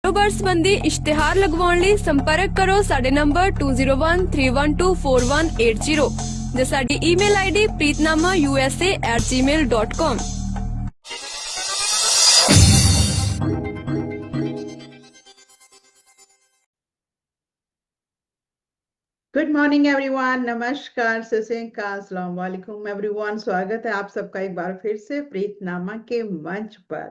ਕਾਰੋਬਾਰ ਸੰਬੰਧੀ ਇਸ਼ਤਿਹਾਰ ਲਗਵਾਉਣ ਲਈ ਸੰਪਰਕ ਕਰੋ ਸਾਡੇ ਨੰਬਰ 2013124180 ਜਾਂ ਸਾਡੀ email ID preetnamausa@gmail.com। Good morning everyone, नमस्कार, सत श्री अकाल, अस्सलाम वालेकुम एवरीवन। स्वागत है आप सबका एक बार फिर से प्रीतनामा के मंच पर।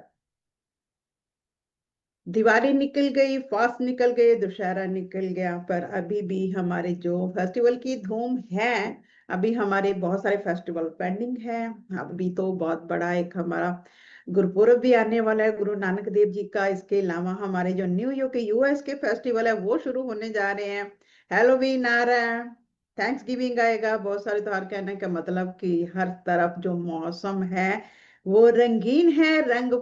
दिवाली निकल गई, फास्ट निकल गए, दशहरा निकल गया, पर अभी भी हमारे जो फेस्टिवल की धूम है, अभी हमारे बहुत सारे फेस्टिवल पेंडिंग है। अभी तो बहुत बड़ा एक हमारा गुरुपुरब भी आने वाला है, गुरु नानक देव जी का। इसके अलावा हमारे जो न्यू ईयर के यूएस के फेस्टिवल है वो शुरू होने जा रहे हैं। हैलोवीन आ रहा है, थैंक्स गिविंग आएगा, बहुत सारे त्योहार। कहने का मतलब कि हर तरफ जो मौसम है वो रंगीन है, रंग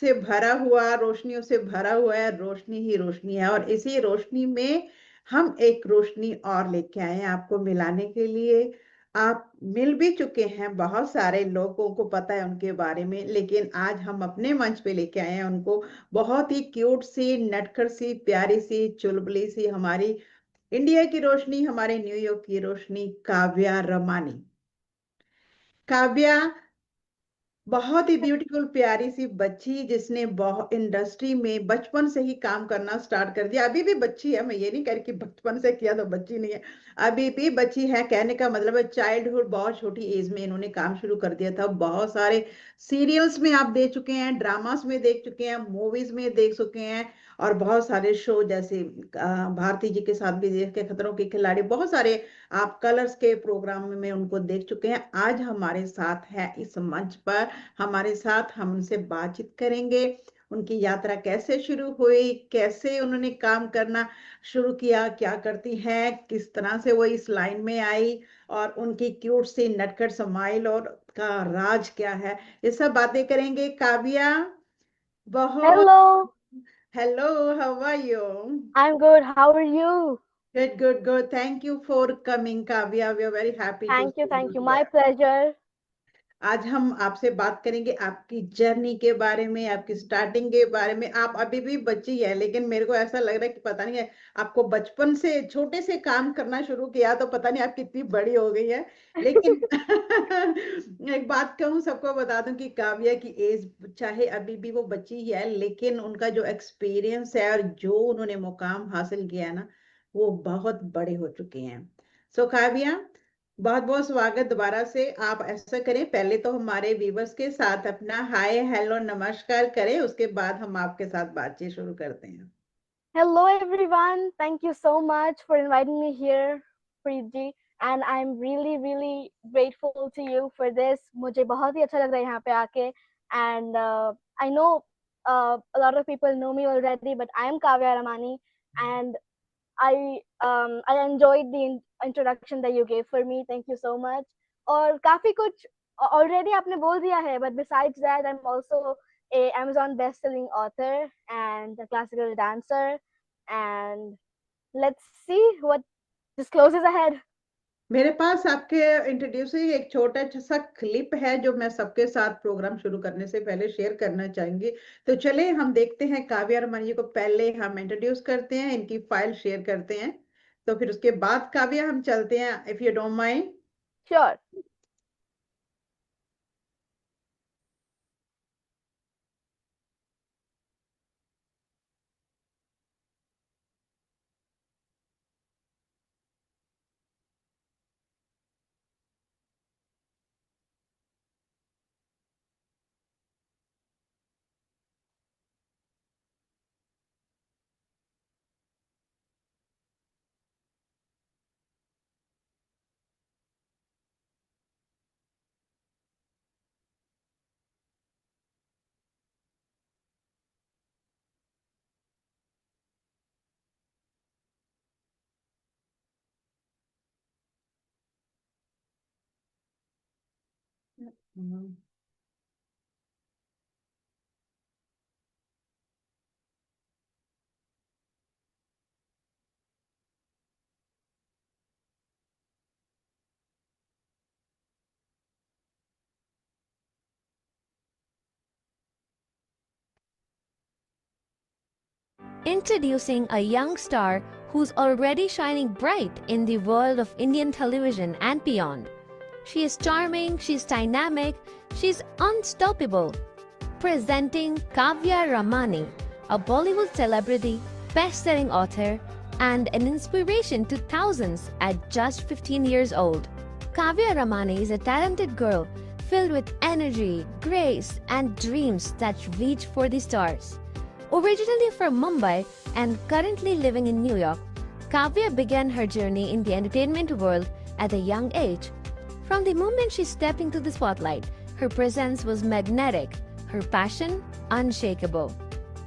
से भरा हुआ, रोशनियों से भरा हुआ है, रोशनी ही रोशनी है। और इसी रोशनी में हम एक रोशनी और लेके आए हैं आपको मिलाने के लिए। आप मिल भी चुके हैं, बहुत सारे लोगों को पता है उनके बारे में, लेकिन आज हम अपने मंच पे लेके आए हैं उनको। बहुत ही क्यूट सी, नटखट सी, प्यारी सी, चुलबुली सी, हमारी इंडिया की रोशनी, हमारे न्यूयॉर्क की रोशनी, काव्या रमानी। काव्या बहुत ही ब्यूटीफुल, प्यारी सी बच्ची, जिसने बहुत इंडस्ट्री में बचपन से ही काम करना स्टार्ट कर दिया। अभी भी बच्ची है, मैं ये नहीं कह रही कि बचपन से किया तो बच्ची नहीं है, अभी भी बच्ची है। कहने का मतलब है चाइल्डहुड, बहुत छोटी एज में इन्होंने काम शुरू कर दिया था। बहुत सारे सीरियल्स में आप देख चुके हैं, ड्रामास में देख चुके हैं, मूवीज में देख चुके हैं, और बहुत सारे शो जैसे भारती जी के साथ भी देखे, खतरों के खिलाड़ी, बहुत सारे आप कलर्स के प्रोग्राम में उनको देख चुके हैं। आज हमारे साथ है इस मंच पर, हमारे साथ हम उनसे बातचीत करेंगे। उनकी यात्रा कैसे शुरू हुई, कैसे उन्होंने काम करना शुरू किया, क्या करती हैं, किस तरह से वो इस लाइन में आई, और उनकी क्यूट सी नटखट स्माइल और का राज क्या है, ये सब बातें करेंगे। काव्या, बहुत Hello, hello, how are you? I'm good. How are you? Good good good, thank you for coming Kavya, we are very happy to Thank you, see thank you you. My here. pleasure. आज हम आपसे बात करेंगे आपकी journey के बारे में, आपकी स्टार्टिंग के बारे में। आप अभी भी बच्ची है, लेकिन मेरे को ऐसा लग रहा है कि पता नहीं है, आपको बचपन से छोटे से काम करना शुरू किया तो पता नहीं आप कितनी बड़ी हो गई है। लेकिन एक बात कहूँ, सबको बता दूं कि काव्या की एज चाहे अभी भी वो बच्ची ही है, लेकिन उनका जो एक्सपीरियंस है और जो उन्होंने मुकाम हासिल किया है ना, वो बहुत बड़े हो चुके हैं। सो काव्या, बहुत बहुत स्वागत दोबारा से। आप ऐसा करें, पहले तो हमारे व्यूवर्स के साथ अपना हाय हेलो नमस्कार करें, उसके बाद हम आपके साथ बातचीत शुरू करते हैं। Hello, everyone. Thank you so much for inviting me here, Preeti. And I'm really, really grateful to you for this. मुझे बहुत ही अच्छा लग रहा है यहाँ पे आके. And I know a lot of people know me already, but I am Kavya Ramani, and I enjoyed the introduction that you gave for me. Thank you so much. और काफी कुछ already आपने बोल दिया है, but besides that, I'm also a Amazon best-selling author and a classical dancer. And let's see what discloses ahead. मेरे पास आपके introducing एक छोटा सा क्लिप है जो मैं सबके साथ प्रोग्राम शुरू करने से पहले शेयर करना चाहूंगी। तो चले हम देखते हैं, काव्या रमन जी को पहले हम इंट्रोड्यूस करते हैं, इनकी फाइल शेयर करते हैं, तो फिर उसके बाद काव्या हम चलते हैं, if you don't mind. Sure. introducing a young star who's already shining bright in the world of Indian television and beyond. She is charming, she's dynamic, she's unstoppable. Presenting Kavya Ramani, a Bollywood celebrity, best-selling author, and an inspiration to thousands at just 15 years old. Kavya Ramani is a talented girl filled with energy, grace, and dreams that reach for the stars. Originally from Mumbai and currently living in New York, Kavya began her journey in the entertainment world at a young age. From the moment she stepped into the spotlight, her presence was magnetic, her passion unshakable.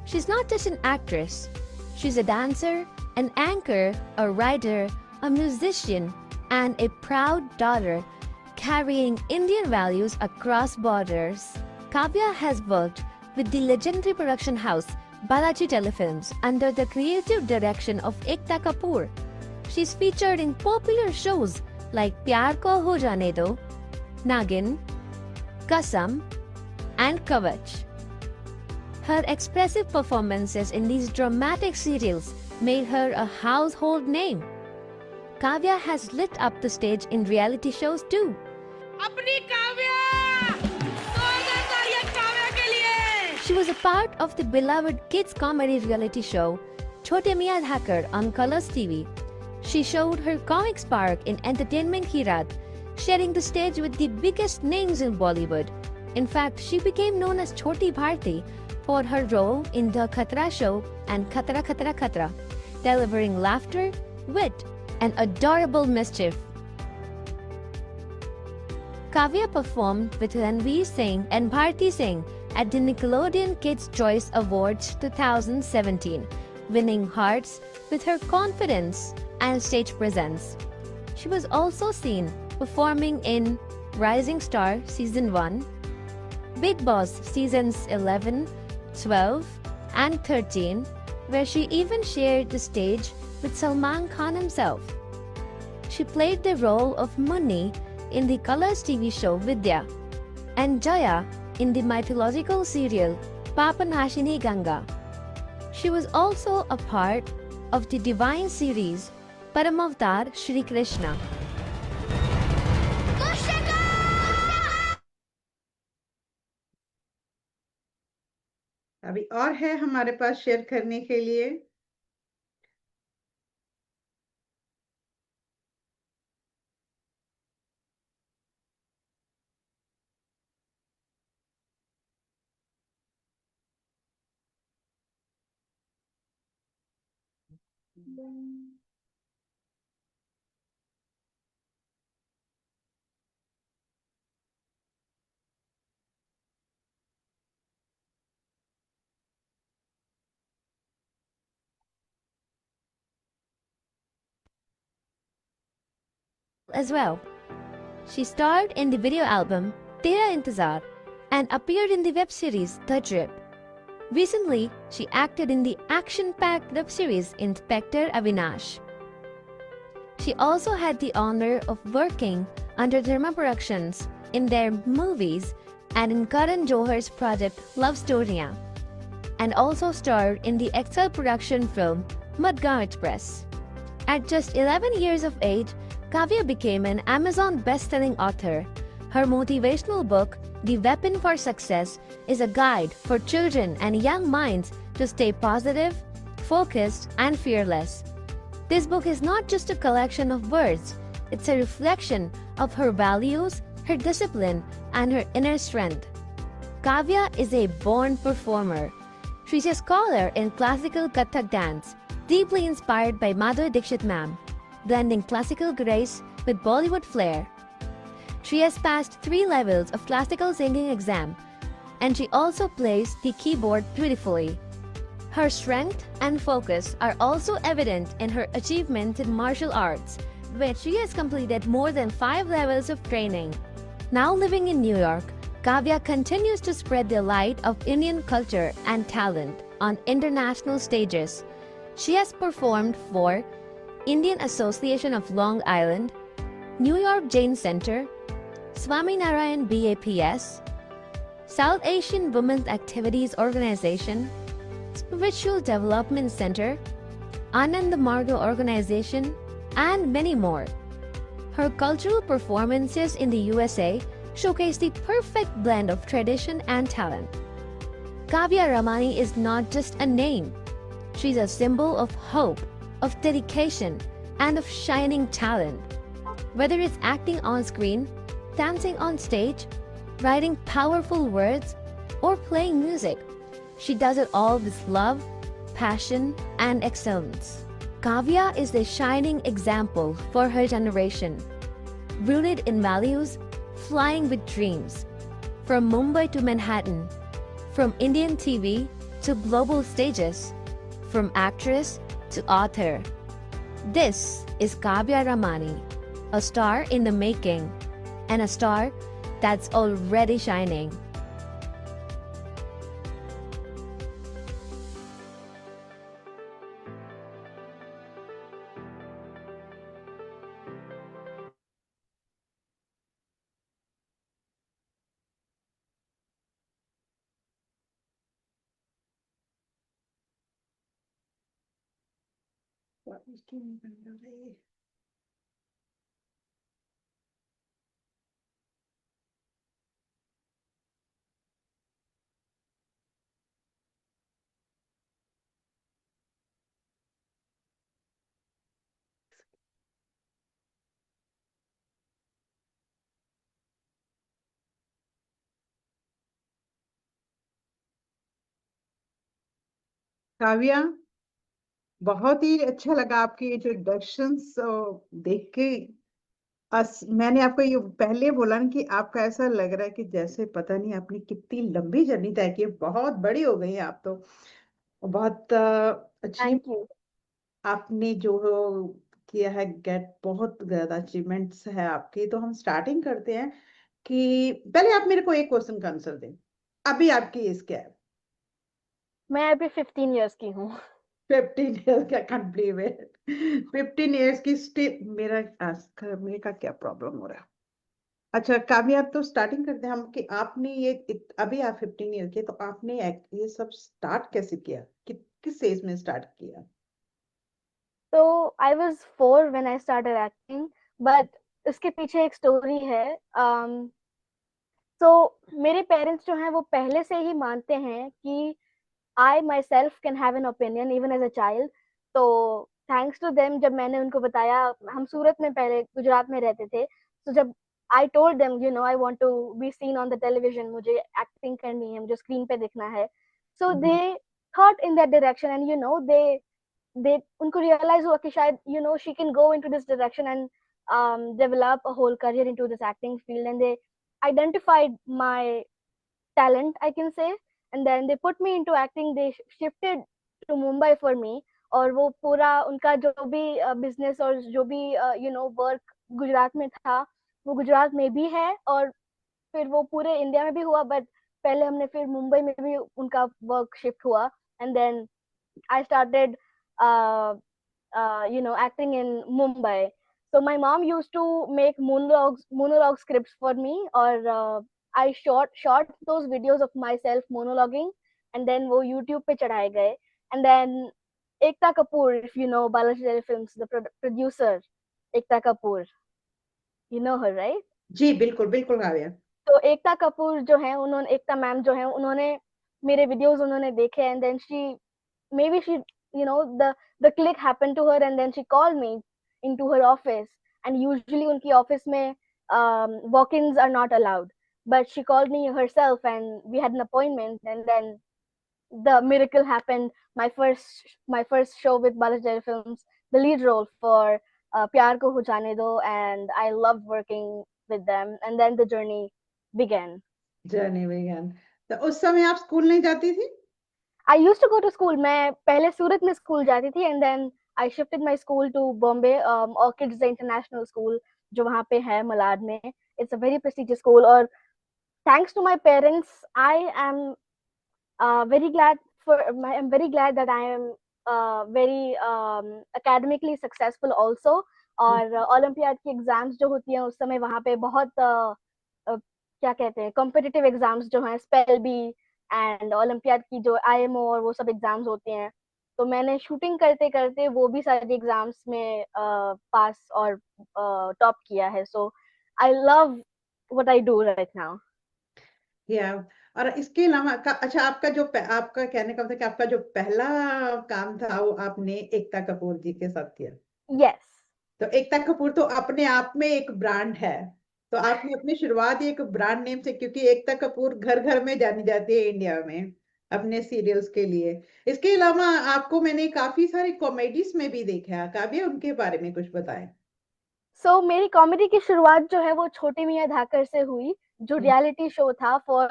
She's not just an actress, she's a dancer, an anchor, a writer, a musician, and a proud daughter carrying Indian values across borders. Kavya has worked with the legendary production house Balaji Telefilms under the creative direction of Ekta Kapoor. She's featured in popular shows like Pyar Ko Ho Jaane Do, Nagin, Kasam, and Kavach. Her expressive performances in these dramatic serials made her a household name. Kavya has lit up the stage in reality shows too. She was a part of the beloved kids comedy reality show Chote Miyan Dhakar on Colors TV. She showed her comic spark in Entertainment Ki Raat, sharing the stage with the biggest names in Bollywood. In fact, she became known as Choti Bharti for her role in The Khatra Show and Khatra Khatra Khatra, delivering laughter, wit, and adorable mischief. Kavya performed with Ranveer Singh and Bharti Singh at the Nickelodeon Kids' Choice Awards 2017, winning hearts with her confidence and stage presence. She was also seen performing in Rising Star Season 1, Bigg Boss Seasons 11, 12, and 13, where she even shared the stage with Salman Khan himself. She played the role of Munni in the Colors TV show Vidya and Jaya in the mythological serial Papanashini Ganga. She was also a part of the divine series Paramavatar Shri Krishna. अभी और है हमारे पास share करने के लिए? As well. She starred in the video album Tera Intezar and appeared in the web series The Drip. Recently, she acted in the action-packed web series Inspector Avinash. She also had the honor of working under Dharma Productions in their movies and in Karan Johar's project Love Storia, and also starred in the Excel production film Madgaon Express. At just 11 years of age, Kavya became an Amazon best-selling author. Her motivational book, The Weapon for Success, is a guide for children and young minds to stay positive, focused, and fearless. This book is not just a collection of words, it's a reflection of her values, her discipline, and her inner strength. Kavya is a born performer. She's a scholar in classical Kathak dance, deeply inspired by Madhuri Dixit ma'am, blending classical grace with Bollywood flair. She has passed 3 levels of classical singing exam, and she also plays the keyboard beautifully. Her strength and focus are also evident in her achievements in martial arts, where she has completed more than 5 levels of training. Now living in New York, Kavya continues to spread the light of Indian culture and talent on international stages. She has performed for Indian Association of Long Island, New York Jain Center, Swaminarayan BAPS, South Asian Women's Activities Organization, Spiritual Development Center, Anand Marga Organization, and many more. Her cultural performances in the USA showcase the perfect blend of tradition and talent. Kavya Ramani is not just a name. She's a symbol of hope, of dedication, and of shining talent. Whether it's acting on screen, dancing on stage, writing powerful words, or playing music, she does it all with love, passion, and excellence. Kavya is a shining example for her generation. Rooted in values, flying with dreams. From Mumbai to Manhattan, from Indian TV to global stages, from actress to author. This is Kavya Ramani, a star in the making, and a star that's already shining. Kavya, बहुत ही अच्छा लगा आपके introductions देख के। मैंने आपको ये पहले बोला ना कि आपका ऐसा लग रहा है कि जैसे पता नहीं आपने कितनी लंबी जर्नी तय की है, बहुत बड़ी हो गई है आप तो। बहुत अच्छी थैंक यू। आपने जो किया है, गेट बहुत ज्यादा अचीवमेंट्स है आपकी। तो हम स्टार्टिंग करते हैं कि पहले आप मेरे को एक क्वेश्चन का आंसर दें। अभी आपकी एज क्या है? मैं अभी 15 इयर्स की हूँ। 15 इयर्स का कंप्लीट है। 15 इयर्स की स्टिल मेरे का क्या प्रॉब्लम हो रहा है? अच्छा काव्या, तो स्टार्टिंग करते हैं हम कि आपने अभी आप 15 ईयर के, तो आपने ये सब स्टार्ट कैसे किया? किस एज में स्टार्ट किया? तो I was 4 when I started acting, but इसके पीछे एक स्टोरी है। तो मेरे पेरेंट्स जो हैं वो पहले से ही मानते हैं कि I myself can have an opinion even as a child. तो thanks to them, जब मैंने उनको बताया, हम सूरत में पहले गुजरात में रहते थे, तो जब I told them, you know, I want to be seen on the television, मुझे acting करनी है, मुझे screen पे दिखना है, so they thought in that direction, and you know, they उनको realize हुआ कि शायद, you know, she can go into this direction and develop a whole career into this acting field, and they identified my talent, I can say, and then they put me into acting. They shifted to Mumbai for me, और वो पूरा उनका जो भी business और जो भी you know work Gujarat में था, वो गुजरात में भी है, और फिर वो पूरे इंडिया में भी हुआ, बट पहले हमने फिर मुंबई में भी उनका वर्क शिफ्ट हुआ, and then I started you know, acting in Mumbai. So my mom used to make monologue scripts for me, or I shot those videos of myself monologuing, and then वो YouTube पे चढ़ाए गए. And then Ekta Kapoor, if you know Balaji Dairy Films, the producer, Ekta Kapoor, you know her, right? जी बिल्कुल बिल्कुल काव्या। तो एकता कपूर जो है, उन्होंने, एकता मैम जो है, उन्होंने मेरे वीडियोस उन्होंने देखे, and then maybe she, you know, the click happened to her, and then she called me into her office, and usually unki office mein walk-ins are not allowed, but she called me herself, and we had an appointment, and then the miracle happened. My first show with Balaji Dairy Films, the lead role for Pyar Ko Ho Jaane Do, and I loved working with them, and then the journey began. Journey began. तो उस समय आप school नहीं जाती थी? I used to go to school. मैं पहले सूरत में स्कूल जाती थी, and then I shifted my school to Bombay, Orchids International School, जो वहाँ पे है मलाड में. It's a very prestigious school, और thanks to my parents, I am very glad I'm very glad that I am very academically successful also. और olympiad की exams जो होती हैं उस समय वहाँ पे बहुत क्या कहते हैं, कॉम्पिटिटिव एग्जाम्स जो हैं, स्पेल बी, एंड ओलंपियाड की जो आईएमओ और वो सब एग्जाम्स होते हैं, तो मैंने शूटिंग करते करते वो भी सारे एग्जाम्स में पास और टॉप किया है. So I love what I do right now. या और इसके अलावा अच्छा, आपका कहने का मतलब कि आपका जो पहला काम था वो आपने एकता कपूर जी के साथ किया. यस. तो एकता कपूर तो अपने आप में एक ब्रांड है. तो आपने अपनी शुरुआत ही एक ब्रांड नेम से, क्योंकि एकता कपूर घर घर में जानी जाती है इंडिया में अपने सीरियल्स के लिए. इसके अलावा आपको मैंने काफी सारी कॉमेडीज में भी देखा है. काव्य, उनके बारे में कुछ बताएं. सो मेरी कॉमेडी की शुरुआत जो है वो छोटी मियाँ धाकर से हुई, जो रियलिटी शो था for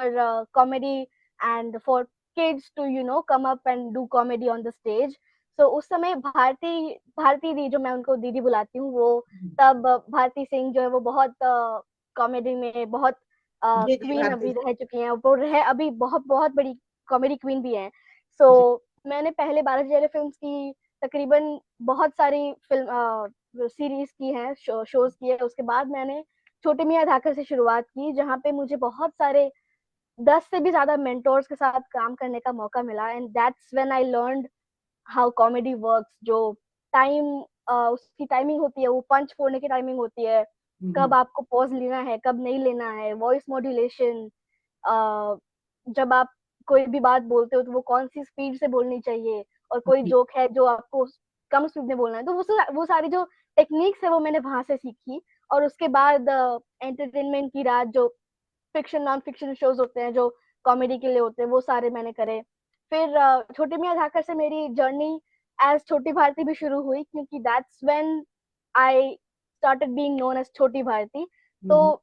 comedy and for kids to come up and do comedy on the stage. So उस समय भारती भारती दी, जो मैं उनको दीदी बुलाती हूँ, वो तब भारती सिंह जो है वो बहुत कॉमेडी में बहुत जी जी, क्वीन भारती अभी सिंह. रह चुकी हैं, वो रह अभी बहुत बहुत बड़ी कॉमेडी क्वीन भी हैं. सो जी मैंने पहले 12 फिल्म की, तकरीबन बहुत सारी फिल्म सीरीज की है, शोज की है. उसके बाद मैंने छोटे मियाँ धाकर से शुरुआत की, जहाँ पे मुझे बहुत सारे 10 से भी ज्यादा मेंटोर्स के साथ काम करने का मौका मिला. And that's when I learned how comedy works. जो टाइम उसकी टाइमिंग होती है, वो पंच फोड़ने की टाइमिंग होती है, कब आपको पॉज लेना है, कब नहीं लेना है, वॉइस मॉड्यूलेशन, जब आप कोई भी बात बोलते हो तो वो कौन सी स्पीड से बोलनी चाहिए, और कोई जी जोक है जो आपको कम स्पीड में बोलना है, तो वो सारी जो टेक्निक्स है वो मैंने वहां से सीखी. और उसके बाद एंटरटेनमेंट की रात, जो फिक्शन नॉन फिक्शन शोज होते हैं जो कॉमेडी के लिए होते हैं, वो सारे मैंने करे. फिर छोटी मियाँ धाकर से मेरी जर्नी एज छोटी भारती भी शुरू हुई, क्योंकि that's when I started being known as Chhoti Bharti. तो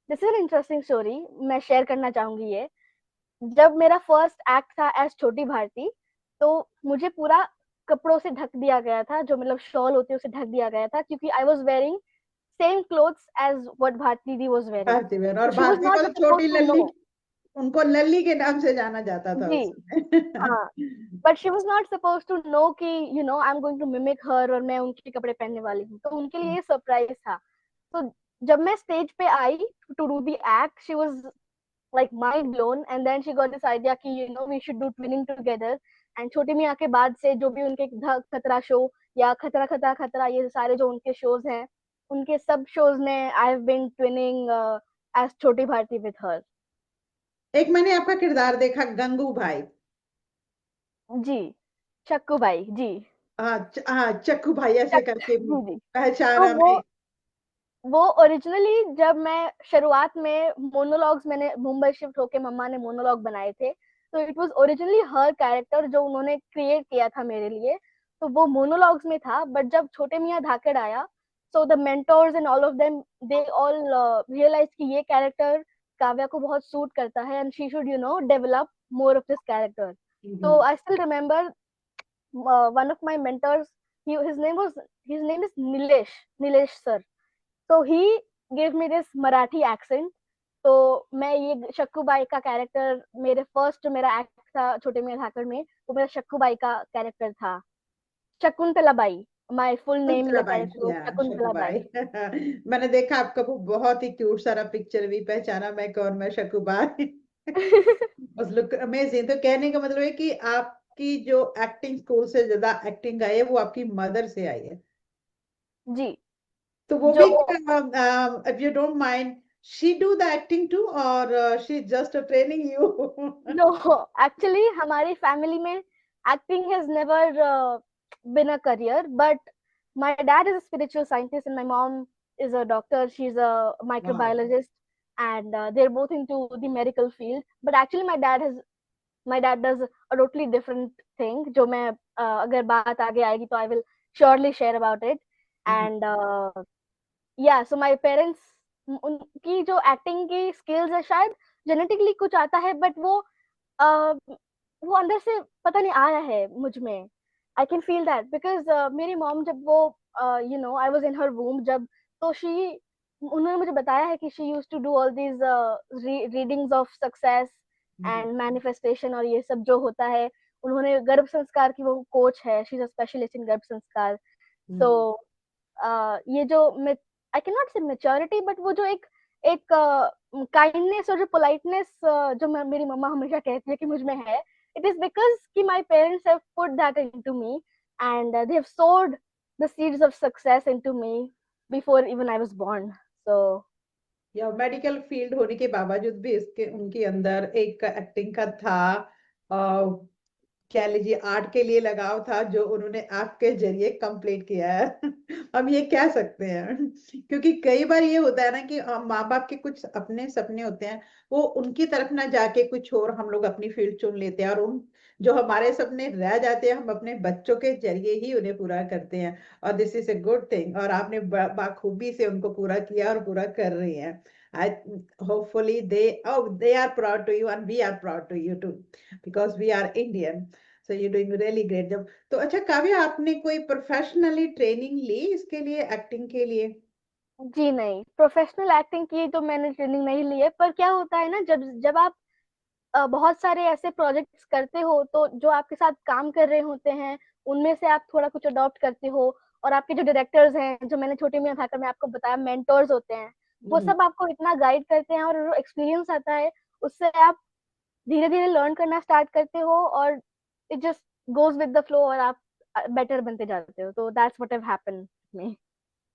this is an interesting story, मैं शेयर करना चाहूंगी ये. जब मेरा फर्स्ट एक्ट था एज छोटी भारती, तो मुझे पूरा कपड़ों से ढक दिया गया था, जो मतलब शॉल होती है उसे ढक दिया गया था, क्योंकि I was wearing same clothes as what Bharti di was wearing. Bharti बहन. तो और शी वाज भारती नॉट को तो सपोज्ड छोटी टू लल्ली, नो. उनको लल्ली के नाम से जाना जाता था जी. उस समय. हाँ. But she was not supposed to know कि I am going to mimic her, और मैं उनके कपड़े पहनने वाली हूँ. तो उनके लिए ये सरप्राइज था. तो जब मैं स्टेज पे आई to do the act, she was like mind blown, and then she got this idea कि we should do twinning together. and छोटी मियाँ के बाद से जो भी उनके खतरा शो या खतरा खतरा खतरा, ये सारे जो उनके शोज हैं, उनके सब शोज में I have been twinning as Chhoti Bharti with her. एक मैंने आपका किरदार देखा, गंगू भाई. जी. चक्कू भाई जी. हाँ हाँ, चक्कू भाई ऐसे करके जी जी. तो पहचाना मैं. वो ओरिजिनली जब मैं शुरुआत में मोनोलॉग्स, मैंने मुंबई शिफ्ट होके मम्मा ने मोनोलॉग बनाए थे, तो it was originally her character जो उन्होंने क्रिएट किया था मेरे लिए, तो वो मोनोलॉग्स में था. बट जब छोटे मियाँ धाकड़ आया, so the mentors and all of them, they all realise कि ये कैरेक्टर काव्या को बहुत सूट करता है, and she should develop more of this character. तो I still remember one of my mentors, his name is Nilesh sir. So he gave me this Marathi accent. तो मैं ये शक्कू बाई का कैरेक्टर, मेरे फर्स्ट जो मेरा एक्ट था छोटे मियाँ धाकड़ में, वो मेरा शक्कू बाई का कैरेक्टर था. Shakuntala by, my full name in Shakuntala the by. Character या शकू शकुंतला बाई. बाई. मैंने देखा आपका वो बहुत ही क्यूट सारा पिक्चर भी, पहचाना मैं कौन, मैं शकू बाई. बस लुक अमेजिंग. तो कहने का मतलब है कि आपकी जो एक्टिंग स्कूल से ज्यादा एक्टिंग आई है वो आपकी मदर से आई है. जी. तो वो जो भी, if you don't mind, she do the acting too, or she just training you? No, actually हमारी फैमिली में acting has never been a career, but my dad is a spiritual scientist and my mom is a doctor. She's a Wow. microbiologist, and they're both into the medical field. But actually, my dad does a totally different thing. जो मैं अगर बात आगे आएगी तो I will surely share about it. And yeah, so my parents, उनकी जो acting की स्किल्स है, शायद जेनेटिकली कुछ आता है, बट वो अंदर से पता नहीं आया है मुझ में. I can feel that because मेरी मॉम जब वो आई वाज इन हर वूम जब, तो उन्होंने मुझे बताया है कि she used to do all these readings of success and manifestation, और ये सब जो होता है, उन्होंने गर्भ संस्कार की, वो कोच है, she is a specialist in गर्भ संस्कार. तो ये जो आई कैन नॉट से मेच्योरिटी, बट वो जो एक एक काइंडनेस और जो पोलाइटनेस जो मेरी मम्मा हमेशा कहती है कि मुझ में है, it is because कि my parents have put that into me and they have sowed the seeds of success into me before even I was born. So या मेडिकल फील्ड होने के बावजूद भी इसके उनके अंदर एक एक्टिंग का था, कह लीजिए आर्ट के लिए लगाव था, जो उन्होंने आपके जरिए कंप्लीट किया है। हम ये कह सकते हैं, क्योंकि कई बार ये होता है ना कि माँ बाप के कुछ अपने सपने होते हैं, वो उनकी तरफ ना जाके कुछ और हम लोग अपनी फील्ड चुन लेते हैं, और उन जो हमारे सपने रह जाते हैं हम अपने बच्चों के जरिए ही उन्हें पूरा करते हैं। और this is a good thing, और आपने बाखूबी से उनको पूरा किया और पूरा कर रही हैं। I hopefully they are proud to you and we are proud to you too, because we are Indian. So you're doing really great job. तो अच्छा काव्या, आपने कोई प्रोफेशनली ट्रेनिंग ली इसके लिए, एक्टिंग के लिए? जी नहीं, प्रोफेशनल एक्टिंग की तो मैंने ट्रेनिंग नहीं ली है, पर क्या होता है ना, जब जब आप बहुत सारे ऐसे प्रोजेक्ट्स करते हो तो जो आपके साथ काम कर रहे होते हैं उनमें से आप थोड़ा कुछ अडॉप्ट करते हो, और आपके जो डायरेक्टर्स हैं, जो मैंने छोटे मियां ठाकर में आपको बताया मेंटोर्स होते हैं, वो सब आपको इतना गाइड करते हैं, और जो एक्सपीरियंस आता है उससे आप धीरे धीरे लर्न करना स्टार्ट करते हो, और it just goes with the flow, और आप बेटर बनते जाते हो। तो दैट्स व्हाट हैव हैपेंड मी।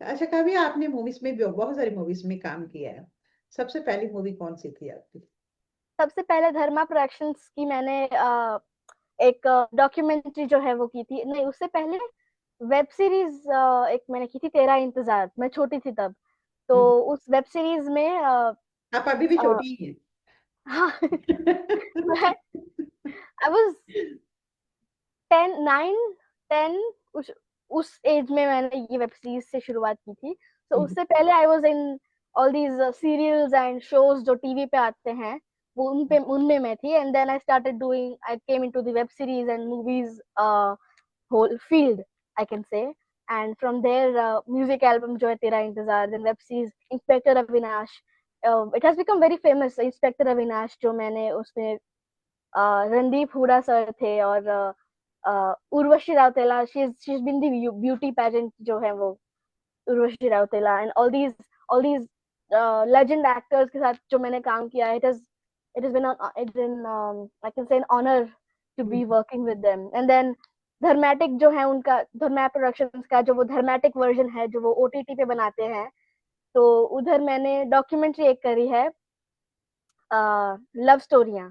अच्छा काव्या, आपने मूवीज में भी बहुत सारी मूवीज में काम किया है, सबसे पहली मूवी कौन सी थी आपकी? सबसे पहले धर्मा प्रोडक्शंस की मैंने एक डॉक्यूमेंट्री जो है वो की थी। नहीं, उससे पहले वेब सीरीज एक मैंने की थी, तेरा इंतजार। मैं छोटी थी तब, तो हम्म, उस वेब सीरीज में आप अभी भी अ, छोटी ही हाँ हैं। मैं आई वाज 10 9 10, उस एज में मैंने ये वेब सीरीज से शुरुआत की थी। तो उससे पहले I was in all these serials and shows जो टीवी पे आते हैं, वो उनमें मैं थी। And then I came into the web series and movies whole field, I can say. And from there, music album जो है तेरा इंतजार, then web series inspector Avinash, it has become very famous, inspector Avinash, जो मैंने उसमें रणदीप हुडा सर थे, और Urvashi Rautela, she is been the beauty pageant जो है वो Urvashi Rautela, and all these legend actors के साथ जो मैंने काम किया है, it has been I can say an honor to be working with them. And then धर्मैटिक जो है उनका, धर्मा प्रोडक्शंस का जो वो धर्मैटिक वर्जन है जो वो ओटीटी पे बनाते हैं, तो उधर मैंने डॉक्यूमेंट्री एक करी है, लव स्टोरियां।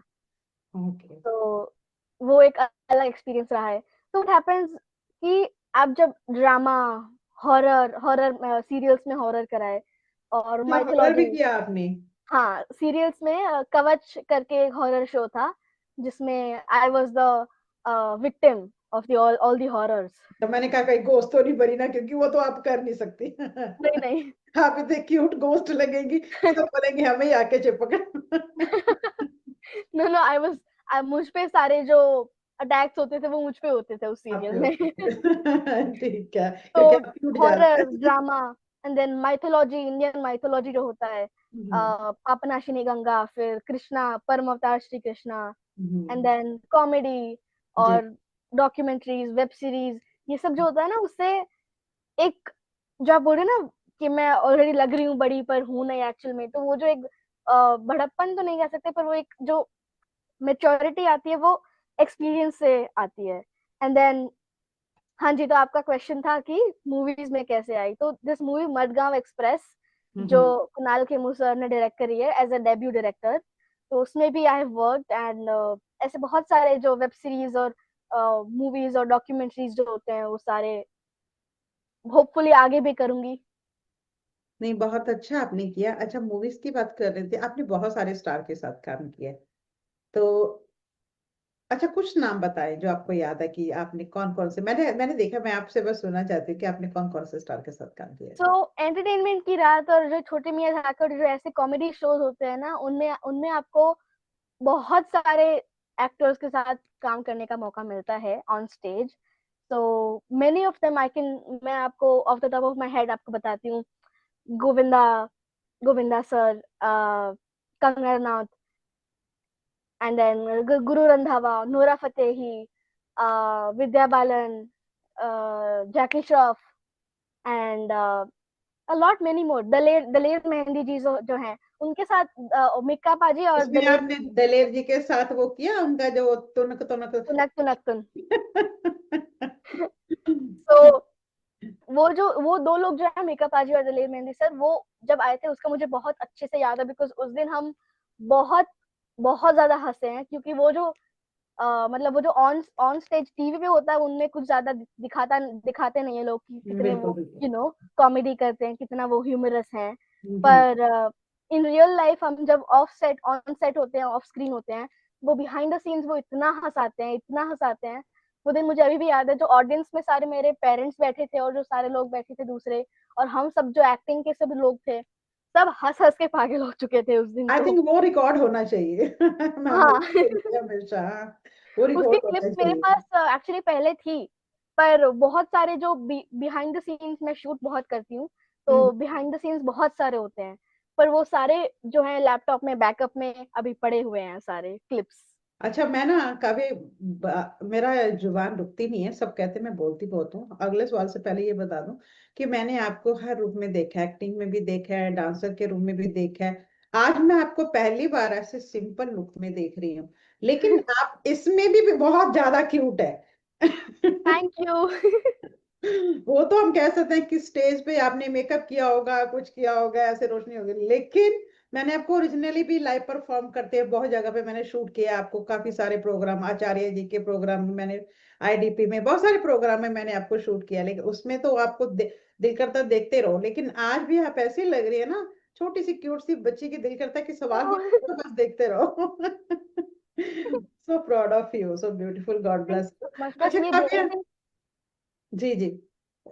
ओके। तो वो एक अलग एक्सपीरियंस रहा है। तो इट हैपेंस कि आप जब ड्रामा, हॉरर हॉरर सीरियल्स में हॉरर कराए, और हॉरर भी माइथोलॉजी। किया आपने? हाँ, सीरियल्स में कवच करके एक हॉरर शो था, जिसमें I was the victim of the all the horrors. तो मैंने कहा कहीं गोस्ट तो नहीं बनी ना, क्योंकि वो तो आप कर नहीं सकती। नहीं नहीं आप इतने क्यूट गोस्ट लगेंगी, सब बोलेंगे हमें ही आके चिपक। नो नो, मुझ पे सारे जो अटैक्स होते थे वो मुझ पे होते थे उस सीरियल में। ठीक है, तो क्योंकि आप क्यूट ज्यादा हॉरर है। Drama, and then mythology, Indian mythology जो होता है, हम्म, पापनाशिनी गंगा, फिर कृष्णा, परम अवतार Shri Krishna, and hmm, then comedy, जी। और डॉक्यूमेंट्रीज, वेब सीरीज, ये सब जो होता है ना, उससे एक, जो आप बोल रहे हैं ना कि मैं ऑलरेडी लग रही हूँ बड़ी पर हूँ नहीं एक्चुअल में, तो वो जो एक बड़प्पन तो नहीं कह सकते, पर वो एक जो मेच्योरिटी आती है वो एक्सपीरियंस से आती है। एंड देन, हाँ जी, तो आपका क्वेश्चन था कि मूवीज में कैसे आई, तो दिस मूवी मडगांव एक्सप्रेस, जो हम्म। कुणाल खेमू सर ने डायरेक्ट करी है एज अ डेब्यू डायरेक्टर, तो उसमें भी आई हैव वर्कड। एंड ऐसे बहुत सारे जो वेब सीरीज और मूवीज और डॉक्यूमेंट्रीज जो होते हैं वो सारे होपफुली आगे भी करूंगी। नहीं, बहुत अच्छा आपने किया। अच्छा, मूवीज की बात कर रहे थे, आपने बहुत सारे स्टार के साथ काम किया है, तो अच्छा कुछ नाम बताएं जो आपको याद है कि आपने कौन कौन से, मैंने देखा, मैं आपसे बस सुनना चाहती हूँ कि आपने कौन कौन से स्टार के साथ काम किया है। सो एंटरटेनमेंट की रात और जो छोटे मियां ठाकर जो ऐसे कॉमेडी शोज होते हैं ना, उनमें उनमें आपको बहुत सारे एक्टर्स के साथ काम करने का मौका मिलता है on stage. So many of them I can, मैं आपको off the top of my head आपको बताती हूँ। Govinda, Govinda sir, Kangana Ranaut, and then Guru Randhawa, Nora Fatehi, Vidya Balan, Jackie Shroff, and a lot many more. Daler Mehndi ji जो हैं, उनके साथ मिक्का पाजी और उसमें दलेर आपने दलेर जी के साथ वो किया उनका जो तुनक तुनक तुनक तुनक तुन। तो वो दो लोग जो है, मिक्का पाजी और दलेर मेहंदी सर, वो जब आए थे उसका मुझे बहुत अच्छे से याद है, बिकॉज उस दिन हम बहुत बहुत ज्यादा हंसे हैं, क्योंकि वो जो मतलब वो जो ऑन ऑन स्टेज टीवी पे होता है, उनमें कुछ ज्यादा दिखाते नहीं है लोग कि कितने बिल्कुल वो बिल्कुल। कॉमेडी करते हैं, कितना वो ह्यूमरस हैं। हम्म। पर इन रियल लाइफ हम जब ऑन सेट होते हैं, ऑफ स्क्रीन होते हैं, वो बिहाइंड द सीन्स वो इतना हंसाते हैं, इतना हंसाते हैं। वो दिन मुझे अभी भी याद है, जो ऑडियंस में सारे मेरे पेरेंट्स बैठे थे और जो सारे लोग बैठे थे दूसरे, और हम सब जो एक्टिंग के सब लोग थे, सब हंस हंस के पागल हो चुके थे उस दिन आई तो। थिंक वो रिकॉर्ड होना चाहिए। मैं हाँ। हमेशा, हाँ, वो उसकी रिकॉर्ड क्लिप्स होना मेरे चाहिए। पास एक्चुअली पहले थी, पर बहुत सारे जो बिहाइंड द सीन्स मैं शूट बहुत करती हूँ, तो हम्म। बिहाइंड द सीन्स बहुत सारे होते हैं, पर वो सारे जो है लैपटॉप में बैकअप में अभी पड़े हुए हैं सारे क्लिप्स। अच्छा, मैं ना कभी मेरा जुबान रुकती नहीं है, सब कहते मैं बोलती बहुत हूँ। अगले सवाल से पहले ये बता दूं कि मैंने आपको हर रूप में देखा है, एक्टिंग में भी देखा है, डांसर के रूप में भी देखा है। आज मैं आपको पहली बार ऐसे सिंपल लुक में देख रही हूँ, लेकिन आप इसमें भी बहुत ज्यादा क्यूट है। Thank you. वो तो हम कह सकते हैं कि स्टेज पे आपने मेकअप किया होगा, कुछ किया होगा, ऐसे रोशनी होगी, लेकिन मैंने आपको ओरिजिनली भी लाइव परफॉर्म करते हैं बहुत जगह पे मैंने शूट किया आपको, काफी सारे प्रोग्राम, आचार्य जी के प्रोग्राम में मैंने, आईडीपी में बहुत सारे प्रोग्राम में मैंने आपको शूट किया, लेकिन उसमें तो आपको दिल करता देखते रहो, लेकिन आज भी आप ऐसी लग रही है ना, छोटी सी क्यूट सी बच्ची की, दिल करता है कि सवाल ही नहीं पूछो, बस देखते रहो। So proud of you, so beautiful, God thank bless. You so much. बस अच्छा ये कभी, ब्लेसिंग, जी जी, जी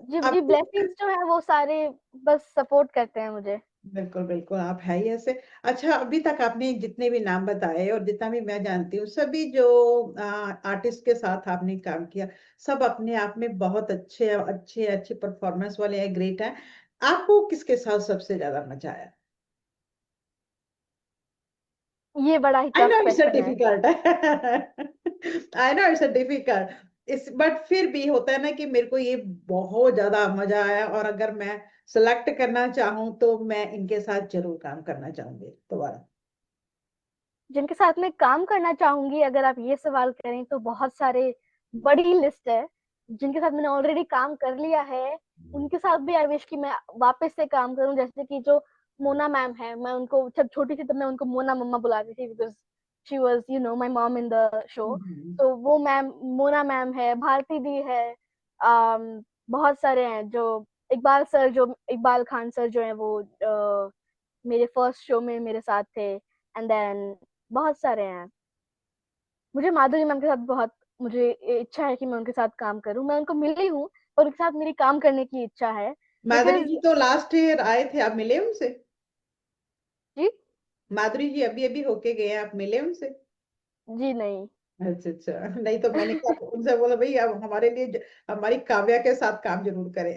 जी, आपको, ब्लेसिंग्स जो है वो सारे बस सपोर्ट करते हैं मुझे। बिल्कुल बिल्कुल, आप है ही ऐसे। अच्छा, अभी तक आपने जितने भी नाम बताए और जितना भी मैं जानती हूँ, सभी जो आर्टिस्ट के साथ आपने काम किया, सब अपने आप में बहुत अच्छे अच्छे अच्छे परफॉर्मेंस वाले हैं, ग्रेट है। आपको किसके साथ सबसे ज्यादा मजा आया? ये बड़ा ही I tough no it's a question है। Difficult, I know it's a difficult is, but फिर भी होता है ना कि मेरे को ये बहुत ज्यादा मजा आया, और अगर मैं सेलेक्ट करना चाहूँ तो मैं इनके साथ जरूर काम करना चाहूंगी दोबारा। जिनके साथ मैं काम करना चाहूंगी, अगर आप ये सवाल करें तो बहुत सारे, बड़ी लिस्ट है। जिनके साथ मैंने ऑलरेडी काम कर लिया है, उनके साथ भी आई विश कि मैं वापस से काम करूं। जैसे कि जो मोना मैम है, मैं उनको जब छोटी थी तब मैं उनको मोना मम्मा बुलाती थी, because she was my mom in the show. Hmm. तो वो मैम, मोना मैम है, भारती दी है, बहुत सारे हैं जो, इकबाल सर, जो इकबाल खान सर जो है वो मेरे फर्स्ट शो में मेरे साथ थे। एंड देन बहुत सारे हैं। मुझे माधुरी मैम के साथ बहुत, मुझे इच्छा है कि मैं उनके साथ काम करूं। मैं उनको मिली हूँ और उनके साथ मेरी काम करने की इच्छा है, माधुरी बिकॉज जी तो लास्ट ईयर आए थे, आप मिले उनसे? जी, माधुरी जी अभी अभी होके गए हैं, आप मिले उनसे? जी नहीं। अच्छा अच्छा, नहीं तो मैंने कहा उनसे, बोला भाई अब हमारे लिए हमारी काव्या के साथ काम जरूर करें।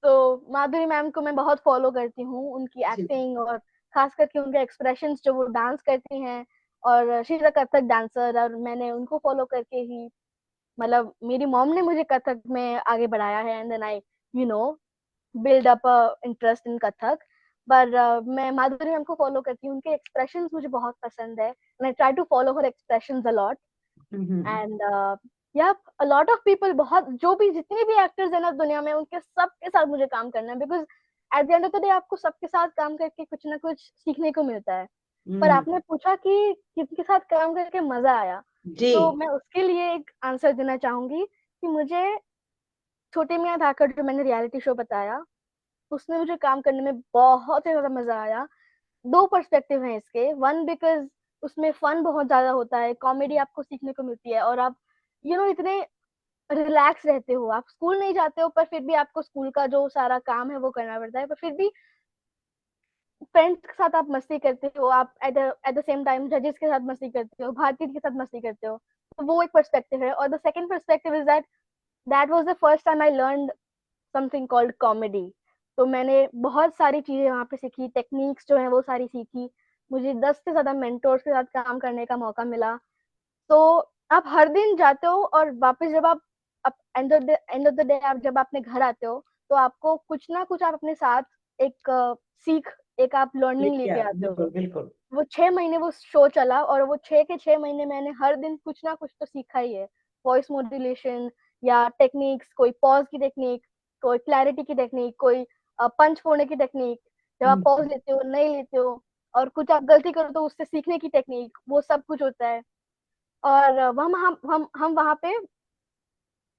तो माधुरी मैम को मैं बहुत फॉलो करती हूँ, उनकी जी। एक्टिंग और खास करके उनके एक्सप्रेशंस जो वो डांस करती हैं। और she is a Kathak dancer, और मैंने उनको फॉलो करके ही, मतलब मेरी मॉम ने मुझे कथक में आगे बढ़ाया है, and then I you know build up interest in Kathak. पर मैं माधुरी मैम को फॉलो करती हूँ, उनके एक्सप्रेशंस मुझे बहुत पसंद है, and I try to follow हर expressions a lot. Hmm. And yeah a lot of people, बहुत जो भी जितने भी एक्टर्स हैं ना दुनिया में, उनके सबके साथ मुझे काम करना है, because at the end of the day आपको सबके साथ काम करके कुछ ना कुछ सीखने को मिलता है। पर हम्म। आपने पूछा कि किसके साथ काम करके मजा आया, जी। तो मैं उसके लिए एक आंसर देना चाहूंगी कि मुझे छोटे मियां धाकड़, जो मैंने रियलिटी शो बताया, उसमें मुझे काम करने में बहुत ही ज्यादा मजा आया। दो पर्सपेक्टिव हैं इसके। वन, बिकॉज उसमें फन बहुत ज्यादा होता है, कॉमेडी आपको सीखने को मिलती है, और आप इतने रिलैक्स रहते हो। आप स्कूल नहीं जाते हो, पर फिर भी आपको स्कूल का जो सारा काम है वो करना पड़ता है, पर फिर भी फ्रेंड्स के साथ आप मस्ती करते हो, आप एट द सेम टाइम जजेस के साथ मस्ती करते हो, भारतीय के साथ मस्ती करते हो। तो वो एक पर्सपेक्टिव है। और the second perspective is that that was the first time I learn something called comedy. तो मैंने बहुत सारी चीजें वहां पे सीखी, टेक्निक्स जो है वो सारी सीखी। मुझे 10 से ज्यादा मेंटोर्स के साथ काम करने का मौका मिला। तो आप हर दिन जाते हो, और वापस जब आप एंड ऑफ द डे आप जब अपने घर आते हो, तो आपको कुछ ना कुछ आप अपने साथ एक सीख, एक आप लर्निंग लेके लेके आ, आते बिल्कुल हो। बिल्कुल। वो 6 महीने वो शो चला, और वो 6 के 6 महीने मैंने हर दिन कुछ ना कुछ तो सीखा ही है। वॉइस मॉड्यूलेशन या टेक्निक्स, कोई पॉज की टेक्निक, कोई क्लैरिटी की टेक्निक, कोई पंच फोड़ने की टेक्निक, जब आप पॉज लेते हो नहीं लेते हो, और कुछ आप गलती करो तो उससे सीखने की टेक्निक, वो सब कुछ होता है। और हम वहाँ पे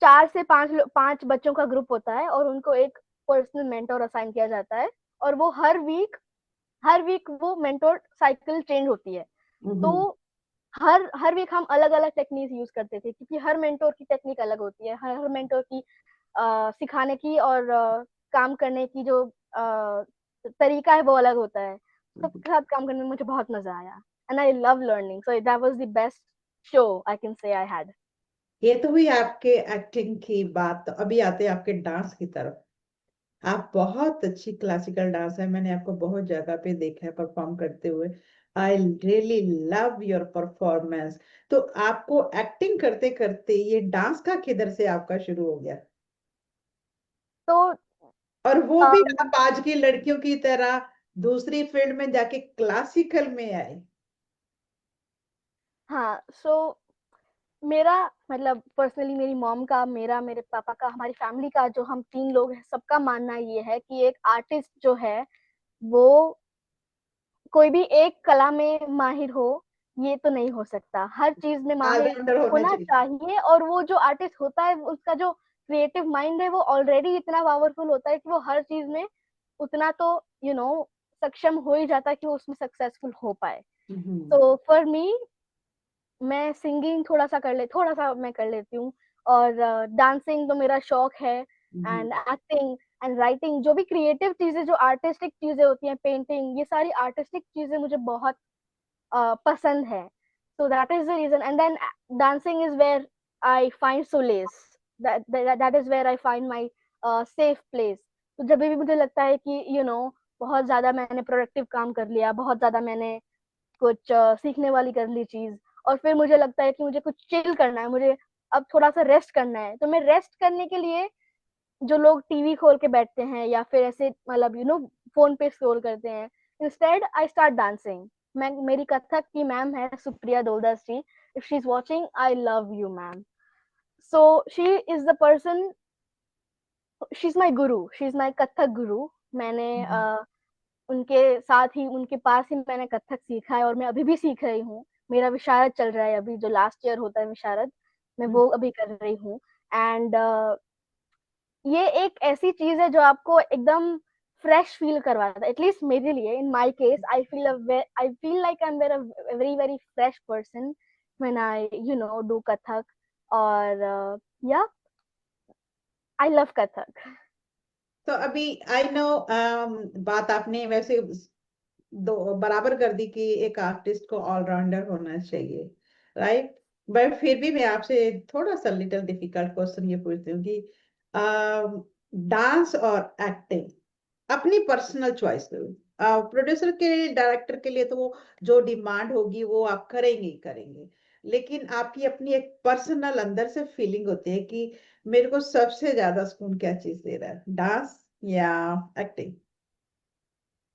4 से 5 बच्चों का ग्रुप होता है, और उनको एक पर्सनल मेंटर असाइन किया जाता है, और वो हर वीक वो मेंटोर साइकिल चेंज होती है। तो हर वीक हम अलग अलग टेक्निक यूज करते थे, क्योंकि हर मेंटोर की टेक्निक अलग होती है, हर मेंटोर की सिखाने की और काम करने की जो तरीका है वो अलग होता है। सबके साथ काम करने में मुझे बहुत मजा आया, and I love learning, so that was the best show I can say I had. ये तो हुई आपके एक्टिंग की बात। तो अभी आते हैं आपके डांस की तरफ। आप बहुत अच्छी क्लासिकल डांस है, मैंने आपको बहुत जगह पे देखा है परफॉर्म करते हुए। I really love your performance. तो आपको एक्टिंग करते करते ये डांस का किधर से आपका शुरू हो गया, तो और वो भी um, आप आज की लड़कियों की तरह दूसरी फील्ड में जाके क्लासिकल में आए? हाँ, सो मेरा मतलब पर्सनली मेरी मॉम का, मेरा, मेरे पापा का, हमारी फैमिली का, जो हम 3 लोग हैं, सबका मानना ये है कि एक आर्टिस्ट जो है वो कोई भी एक कला में माहिर हो, ये तो नहीं हो सकता, हर चीज में माहिर ऑलराउंडर होना होना चाहिए। चाहिए। और वो जो आर्टिस्ट होता है, उसका जो क्रिएटिव माइंड है वो ऑलरेडी इतना पावरफुल होता है कि वो हर चीज में उतना तो सक्षम हो ही जाता है कि वो उसमें सक्सेसफुल हो पाए। हम्म। तो फॉर मी, मैं सिंगिंग थोड़ा सा मैं कर लेती हूँ, और डांसिंग तो मेरा शौक है, हम्म। एंड एक्टिंग एंड राइटिंग, जो भी क्रिएटिव चीजें, जो आर्टिस्टिक चीजें होती हैं, पेंटिंग, ये सारी आर्टिस्टिक चीजें मुझे बहुत पसंद है। So that is the reason, and then dancing is where I find solace, that is where I find my safe place. तो जब भी मुझे लगता है कि बहुत ज्यादा मैंने प्रोडक्टिव काम कर लिया, बहुत ज्यादा मैंने कुछ सीखने वाली कर ली चीज, और फिर मुझे लगता है कि मुझे कुछ चिल करना है, मुझे अब थोड़ा सा रेस्ट करना है, तो मैं रेस्ट करने के लिए, जो लोग टीवी खोल के बैठते हैं या फिर ऐसे मतलब फोन पे स्क्रॉल करते हैं, इंस्टेड आई स्टार्ट डांसिंग। मैं, मेरी कथक की मैम है Supriya Doldas ji, if she is watching, I love you ma'am. So she is the person, she is my guru, she is माई कथक गुरु। मैंने उनके साथ ही, उनके पास ही मैंने कथक सीखा है, और मैं अभी भी सीख रही हूँ। मेरा विशारद चल रहा है अभी, जो लास्ट ईयर होता है विशारद, मैं वो अभी कर रही हूँ। एंड ये एक ऐसी चीज है जो आपको एकदम फ्रेश फील करवाता है, एटलीस्ट मेरे लिए, in my case, I feel like I am very very fresh person when I do Kathak. और या आई लव कथक। तो अभी आई नो, बात आपने वैसे दो बराबर कर दी कि एक आर्टिस्ट को ऑलराउंडर होना चाहिए, राइट? बट फिर भी मैं आपसे थोड़ा सा लिटिल डिफिकल्ट क्वेश्चन ये पूछती हूँ कि डांस और एक्टिंग अपनी पर्सनल चॉइस करो। प्रोड्यूसर के डायरेक्टर के लिए तो वो जो डिमांड होगी वो आप करेंगे ही करेंगे, लेकिन आपकी अपनी एक पर्सनल अंदर से फीलिंग होती है कि मेरे को सबसे ज्यादा सुकून क्या चीज दे रहा है, डांस या एक्टिंग?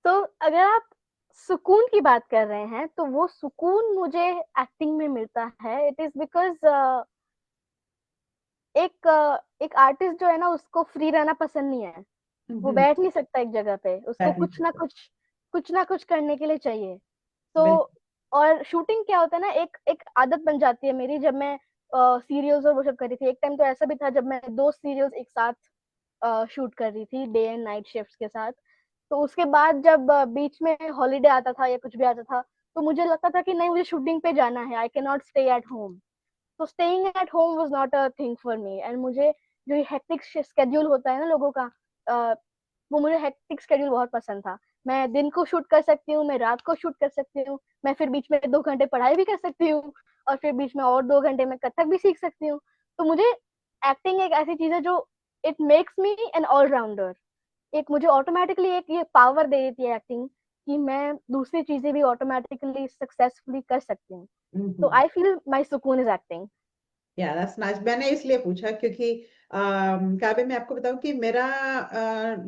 तो अगर आप सुकून की बात कर रहे हैं, तो वो सुकून मुझे एक्टिंग में मिलता है। इट इज बिकॉज एक आर्टिस्ट जो है ना, उसको फ्री रहना पसंद नहीं है। वो बैठ नहीं सकता एक जगह पे, उसको बैठ नहीं सकते। कुछ ना कुछ करने के लिए चाहिए। तो बिल्कुल। और शूटिंग क्या होता है ना, एक एक आदत बन जाती है मेरी, जब मैं सीरियल्स और वो सब कर रही थी। एक टाइम तो ऐसा भी था जब मैं 2 सीरियल्स एक साथ शूट कर रही थी, डे एंड नाइट शिफ्ट्स के साथ। तो उसके बाद जब बीच में हॉलीडे आता था या कुछ भी आता था, तो मुझे लगता था कि नहीं, मुझे शूटिंग पे जाना है, I can not stay at home. तो staying at home was not a thing for me, and मुझे जो हेक्टिक स्केड्यूल होता है ना लोगों का, वो मुझे हेक्टिक स्केड्यूल बहुत पसंद था। मैं दिन को शूट कर सकती हूँ, मैं रात को शूट कर सकती हूँ, मैं फिर बीच में 2 घंटे पढ़ाई भी कर सकती हूँ, और फिर बीच में और 2 घंटे मैं कथक भी सीख सकती हूँ। तो मुझे एक्टिंग एक ऐसी चीज है जो it makes me an allrounder. एक मुझे ऑटोमेटिकली एक ये पावर दे देती है एक्टिंग, कि मैं दूसरी चीजें भी ऑटोमेटिकली सक्सेसफुली कर सकती हूँ। तो आई फील माई सुकून इज एक्टिंग। या दैट्स नाइस। मैंने इसलिए पूछा क्योंकि काव्य मैं आपको बताऊं कि मेरा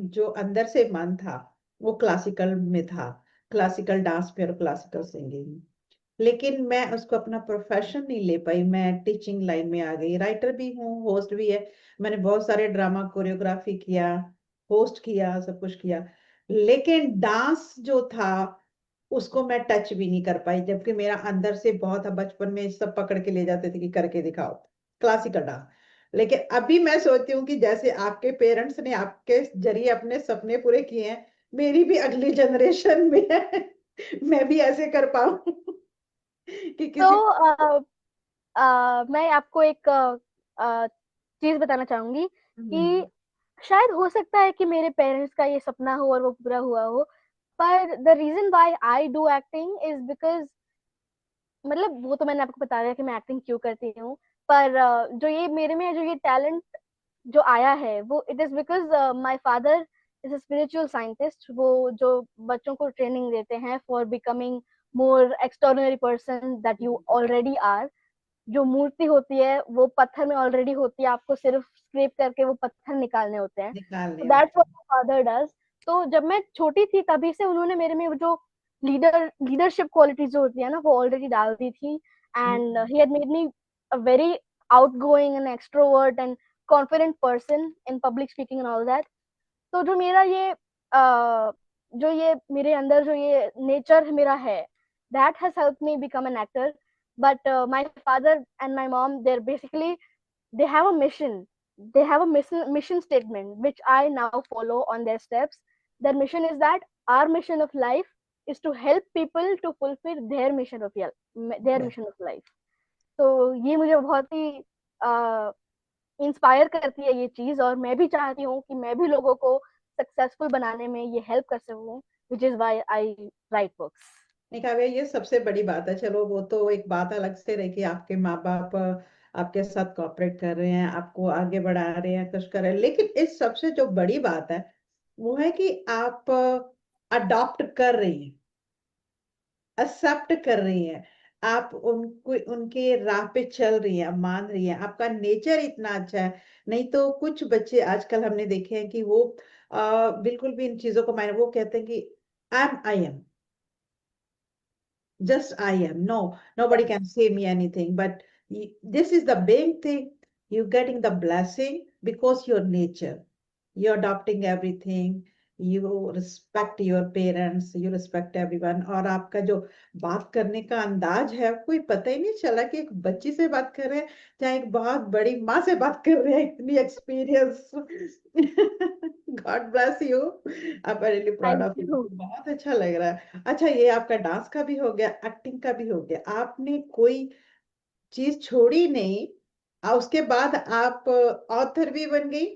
जो अंदर से मन था वो क्लासिकल में था, क्लासिकल डांस पे और क्लासिकल सिंगिंग। लेकिन मैं उसको अपना प्रोफेशन नहीं ले पाई, मैं टीचिंग लाइन में आ गई। राइटर भी हूँ, होस्ट भी है, मैंने बहुत सारे ड्रामा कोरियोग्राफी किया, होस्ट किया, सब कुछ किया। लेकिन डांस जो था उसको मैं टच भी नहीं कर पाई, जबकि मेरा अंदर से बहुत बचपन में सब पकड़ के ले जाते थे कि करके दिखाओ क्लासिकल डांस। लेकिन अभी मैं सोचती हूँ कि जैसे आपके पेरेंट्स ने आपके जरिए अपने सपने पूरे किए हैं, मेरी भी अगली जनरेशन में है मैं भी ऐसे कर पाऊं कि तो किसी। मैं आपको एक चीज बताना चाहूंगी कि हम्म, शायद हो सकता है कि मेरे पेरेंट्स का ये सपना हो और वो पूरा हुआ हो, पर the reason why I do acting is because, मतलब वो तो मैंने आपको बता दिया कि मैं एक्टिंग क्यों करती हूँ, पर जो ये मेरे में जो ये टैलेंट जो आया है वो it is because my father is a spiritual scientist. वो जो बच्चों को ट्रेनिंग देते हैं for becoming more extraordinary person that you already are. जो मूर्ति होती है वो पत्थर में ऑलरेडी होती है, आपको सिर्फ स्क्रैप करके वो पत्थर निकालने होते हैं। तो निकालने दैट्स होते व्हाट माय फादर डज। तो जब मैं छोटी थी तभी से उन्होंने मेरे में वो जो लीडरशिप क्वालिटीज जो होती है ना वो ऑलरेडी डाल दी थी। हैं। And he had made me a very outgoing and extrovert and confident person in public speaking and all that. तो जो मेरा ये जो ये मेरे अंदर जो ये नेचर मेरा है, that has helped me become an actor. But my father and my mom, they're basically, they have a mission. They have a mission statement which I now follow on their steps. Their mission is that our mission of life is to help people to fulfill their mission of their mission of life. तो ये मुझे बहुत ही inspire करती है ये चीज, और मैं भी चाहती हूँ कि मैं भी लोगों को सक्सेसफुल बनाने में ये हेल्प कर सकूँ, which is why I right books. नहीं काव्या, ये सबसे बड़ी बात है। चलो वो तो एक बात अलग से रही कि आपके माँ बाप आपके साथ कोऑपरेट कर रहे हैं, आपको आगे बढ़ा रहे हैं, कुछ कर रहे हैं, लेकिन इस सबसे जो बड़ी बात है वो है कि आप अडॉप्ट कर रही हैं, एक्सेप्ट कर रही हैं, आप उनको उनके राह पे चल रही हैं, मान रही हैं। आपका नेचर इतना अच्छा है। नहीं तो कुछ बच्चे आजकल हमने देखे हैं कि वो बिल्कुल भी इन चीजों को मायने, वो कहते हैं कि I M just I am. No, nobody can say me anything. But this is the big thing. You're getting the blessing because your nature. You're adopting everything. You respect your parents. You respect everyone. और आपका जो बात करने का अंदाज है, कोई पता ही नहीं चला कि एक बच्ची से बात कर रहे हैं, चाहे एक बहुत बड़ी माँ से बात कर रहे हैं। इतनी experience God bless you. I am really proud thank of you. You. बहुत अच्छा लग रहा है। अच्छा, ये आपका डांस का भी हो गया, एक्टिंग का भी हो गया, आपने कोई चीज छोड़ी नहीं, और उसके बाद आप ऑथर भी बन गई।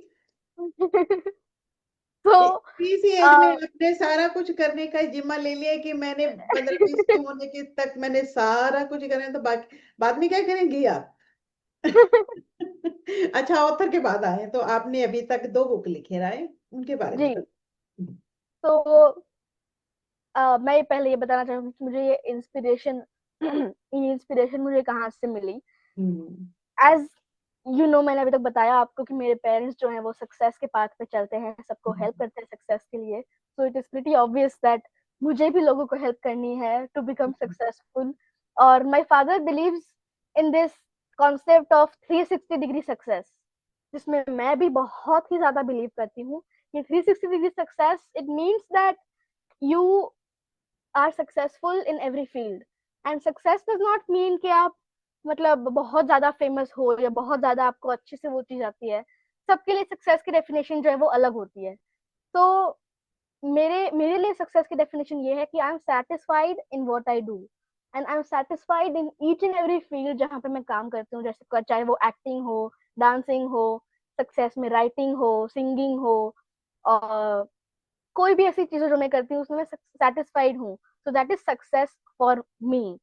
तो इसी एज में आपने सारा कुछ करने का जिम्मा ले लिया कि मैंने 15-20 के होने के तक मैंने सारा कुछ करना है, तो बाकी बाद में क्या करेंगी आप? अच्छा, ऑथर के बाद आए तो आपने अभी तक 2 बुक लिखे रहे, उनके बारे में जी, बताइए। तो मैं पहले ये बताना चाहूंगी कि मुझे ये इंस्पिरेशन ये इंस्पिरेशन मुझे कहाँ से मिली। हम्म, एज यू नो, मैंने अभी तक बताया आपको कि मेरे पेरेंट्स जो हैं वो सक्सेस के पाथ पे चलते हैं, सबको हेल्प करते हैं सक्सेस के लिए। So it is pretty obvious that मुझे भी लोगों को हेल्प करनी है टू बिकम सक्सेसफुल। और my father believes in this concept of 360 degree success, जिसमें मैं भी बहुत ही ज्यादा बिलीव करती हूँ कि 360 degree success it means that you are successful in every field. And success does not mean कि आप मतलब बहुत ज्यादा फेमस हो या बहुत ज्यादा आपको अच्छे से वो चीज आती है। सबके लिए सक्सेस की डेफिनेशन जो है वो अलग होती है। तो मेरे मेरे लिए सक्सेस की डेफिनेशन ये है कि I am satisfied in what I do, and I am satisfied in each and every field जहाँ पे मैं काम करती हूँ, जैसे चाहे वो एक्टिंग हो, डांसिंग हो, सक्सेस में राइटिंग हो, सिंगिंग हो, और कोई भी ऐसी चीजें जो मैं करती हूँ उसमें मैं सेटिस्फाइड हूँ। सो that is success for me.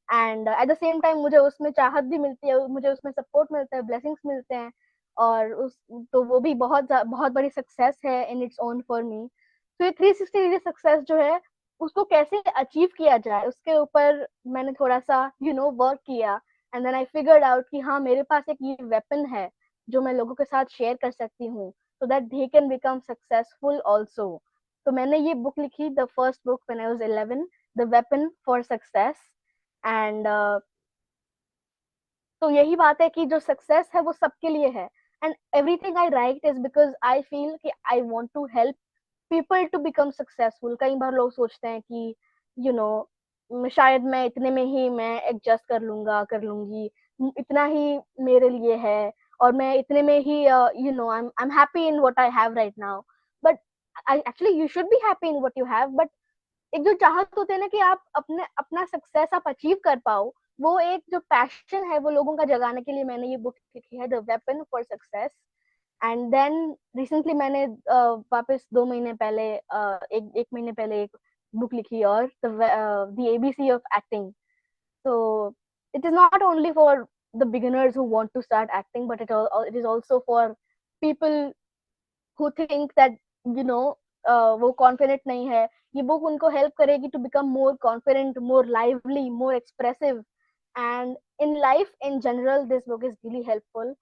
And at the same time मुझे उसमें चाहत भी मिलती है, मुझे उसमें सपोर्ट मिलता है, ब्लेसिंग्स मिलते हैं, और उस तो वो भी बहुत बड़ी सक्सेस है in its own for me. तो ये 360 डिग्री सक्सेस जो है उसको कैसे अचीव किया जाए उसके ऊपर मैंने थोड़ा सा वर्क किया। And then I figured out कि हाँ, मेरे पास एक ये वेपन है जो मैं लोगों के साथ शेयर कर सकती हूँ, so that they can become successful also. तो मैंने ये बुक लिखी, the first book when I was 11, The Weapon for Success. And तो यही बात है कि जो सक्सेस है वो सबके लिए है, and everything I write is because I feel कि I want to help people to become successful. कई बार लोग सोचते हैं कि यू नो शायद मैं इतने में ही मैं एडजस्ट कर लूंगा, कर लूंगी, इतना ही मेरे लिए है, और मैं इतने में ही you know I am happy in what I have right now. But I actually you should be happy in what you have, but एक जो चाहत होते हैं ना कि आप अपने अपना सक्सेस आप अचीव कर पाओ, वो एक जो पैशन है वो लोगों का जगाने के लिए मैंने ये बुक लिखी है, the weapon for success. And then recently मैंने वापस 2 महीने पहले एक महीने पहले एक बुक लिखी, और the ABC of acting. So it is not only for the beginners who want to start acting, but it is also for people who think that you know वो confident नहीं है. ये बुक उनको help करेगी to become more confident, more lively, more expressive, and in life in general this book is really helpful.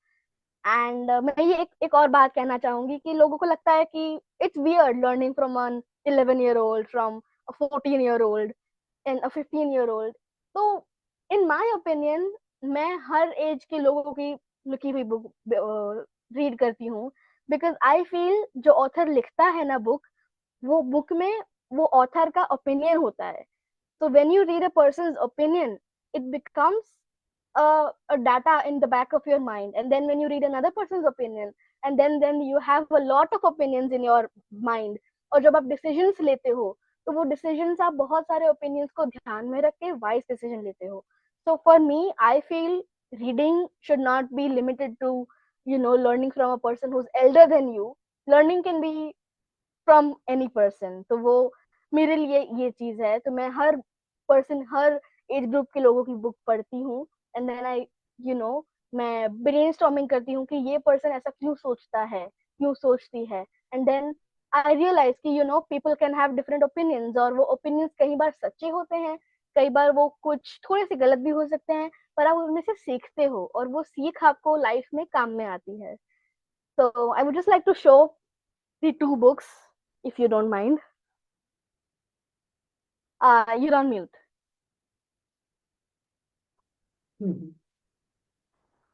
And मैं ये एक और बात कहना चाहूंगी कि लोगों को लगता है कि it's weird learning from an 11-year-old, from a 14-year-old and a 15-year-old. तो in my opinion मैं हर एज के लोगों की लिखी हुई बुक रीड करती हूँ, बिकॉज आई फील जो ऑथर लिखता है ना बुक, वो बुक में वो ऑथर का ओपिनियन होता है. So when you read a person's opinion, it becomes a data in the back of your mind, and then when you read another person's opinion, and then you have a lot of opinions in your mind. और जब आप decisions लेते हो, तो वो decisions आप बहुत सारे opinions को ध्यान में रख के wise decision लेते हो. So for me, I feel reading should not be limited to learning from a person who's elder than you. Learning can be from any person. तो वो मेरे लिए ये चीज है. तो मैं हर पर्सन, हर एज ग्रुप के लोगों की बुक पढ़ती हूँ, एंड देन आई मैं ब्रेनस्टॉर्मिंग करती हूँ कि ये पर्सन ऐसा क्यों सोचता है, क्यों सोचती है, एंड देन आई रियलाइज कि people can have different opinions, और वो ओपिनियंस कई बार सच्चे होते हैं, कई बार वो कुछ थोड़े से गलत भी हो सकते हैं, पर आप उनमें से सीखते हो, और वो सीख आपको लाइफ में काम में आती है. So I would just like to show the 2 books, if you don't mind. You're on mute.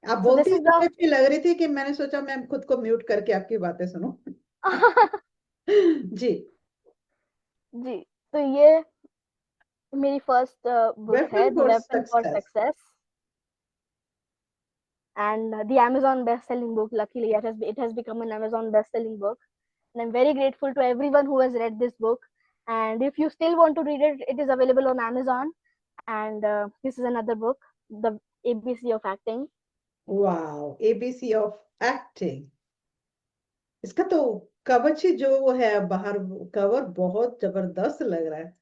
आप So बोलती this is इतनी the अच्छी लग रही थी कि मैंने सोचा मैं खुद को म्यूट करके आपकी बातें सुनूं. जी. जी. तो ये मेरी फर्स्ट बुक है, Weapon the for weapon for success. Success, and the Amazon best-selling book. Luckily, it has become an Amazon best-selling book, and I'm very grateful to everyone who has read this book. And if you still want to read it, it is available on Amazon. And this is another book, The ABC of Acting. Wow, ABC of acting. इसका तो cover ही जो है बाहर, cover बहुत जबरदस्त लग रहा है.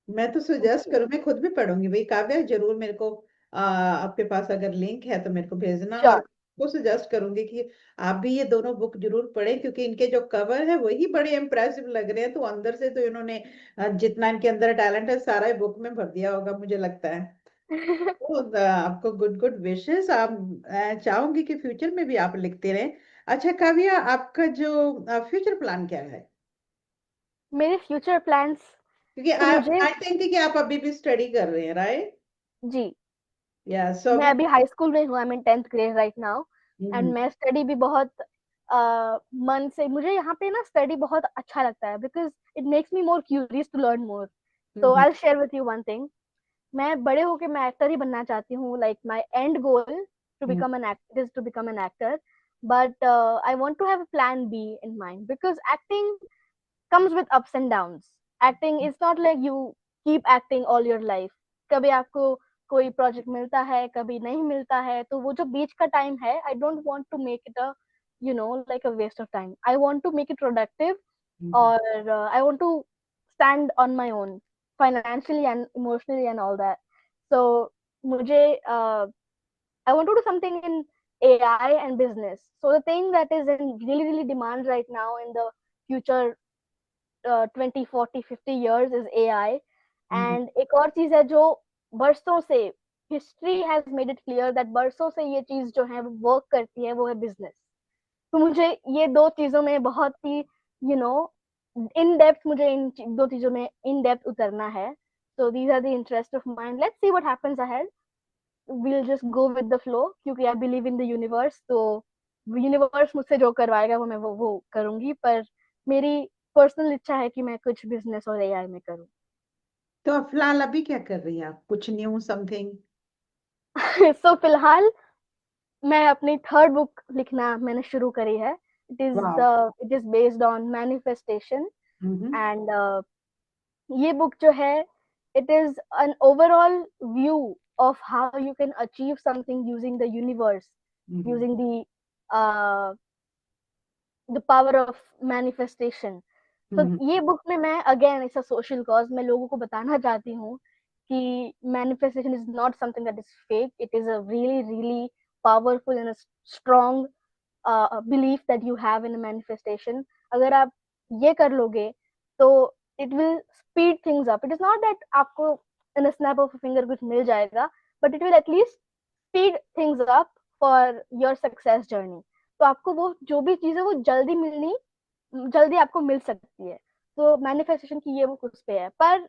मैं तो सजेस्ट करूँ, मैं खुद भी पढ़ूंगी भाई. काव्या जरूर मेरे को आपके पास अगर लिंक है तो मेरे को भेजना, और Sure. वो सजेस्ट करूंगी कि आप भी ये दोनों बुक जरूर पढ़ें, क्योंकि इनके जो कवर है वही बड़े इम्प्रेसिव लग रहे हैं. तो अंदर से तो इन्होंने जितना इनके अंदर टैलेंट है सारा बुक में भर दिया होगा मुझे लगता है. तो आपको गुड गुड विशेस. आप चाहूंगी कि फ्यूचर में भी आप लिखते रहें. अच्छा काव्या, आपका जो फ्यूचर प्लान क्या है? मेरे फ्यूचर प्लान्स, क्योंकि तो आप, मुझे, आई थिंक कि आप अभी भी स्टडी कर रहे हैं, राइट? जी, या सो मैं अभी. अभी हाई स्कूल में हूँ, I am in 10th grade right now, and hmm, मैं स्टडी भी बहुत मन से, मुझे यहाँ पे ना स्टडी बहुत अच्छा लगता है, because it makes me more curious to learn more. So I will share with you one thing. मैं बड़े होके मैं एक्टर ही बनना चाहती हूँ. Like my end goal to hmm, become an actor is to become an actor, but I want to have a plan B in mind, because acting comes with ups and downs. Acting is not like you keep acting all your life. कभी आपको कोई project मिलता है, कभी नहीं मिलता है, तो वो जो बीच का टाइम है, I don't want to make it a like a waste of time. I want to make it productive, hmm, or I want to stand on my own financially and emotionally and all that. So मुझे I want to do something in AI and business. So the thing that is in really demand right now in the future 20 40 50 years is AI. Hmm, and एक और चीज है जो बरसों से history has made it clear that बरसों से ये चीज जो है वो वर्क करती है, वो है बिजनेस। तो मुझे ये दो चीजों में बहुत ही इन डेप्थ, मुझे दो चीजों में इन डेप्थ उतरना है। So these are the interest of mind, let's see what happens ahead. we'll just go with the flow, क्योंकि I believe in the universe, तो यूनिवर्स मुझसे जो करवाएगा वो मैं वो करूंगी। पर मेरी पर्सनल इच्छा है कि मैं कुछ बिजनेस और एआई में करूं। तो फिलहाल अभी क्या कर रही हैं आप, कुछ न्यू समथिंग? सो फिलहाल मैं अपनी थर्ड बुक लिखना मैंने शुरू करी है। वाह। It is based on manifestation. Hmm. And ये बुक जो है, it is an overall view of how you can achieve something using the universe, using the power of manifestation. तो ये बुक में मैं again it's a social cause, मैं लोगों को बताना चाहती हूँ कि manifestation is not something that is fake, it is a really really powerful and strong belief that you have in manifestation. अगर आप ये कर लोगे तो it will speed things up. It is not that आपको इन अ स्नैप ऑफ फिंगर कुछ मिल जाएगा, but it will at least speed things up for your success journey. तो आपको वो जो भी चीज है वो जल्दी आपको मिल सकती है। तो मैनिफेस्टेशन की ये वो उस पे है। पर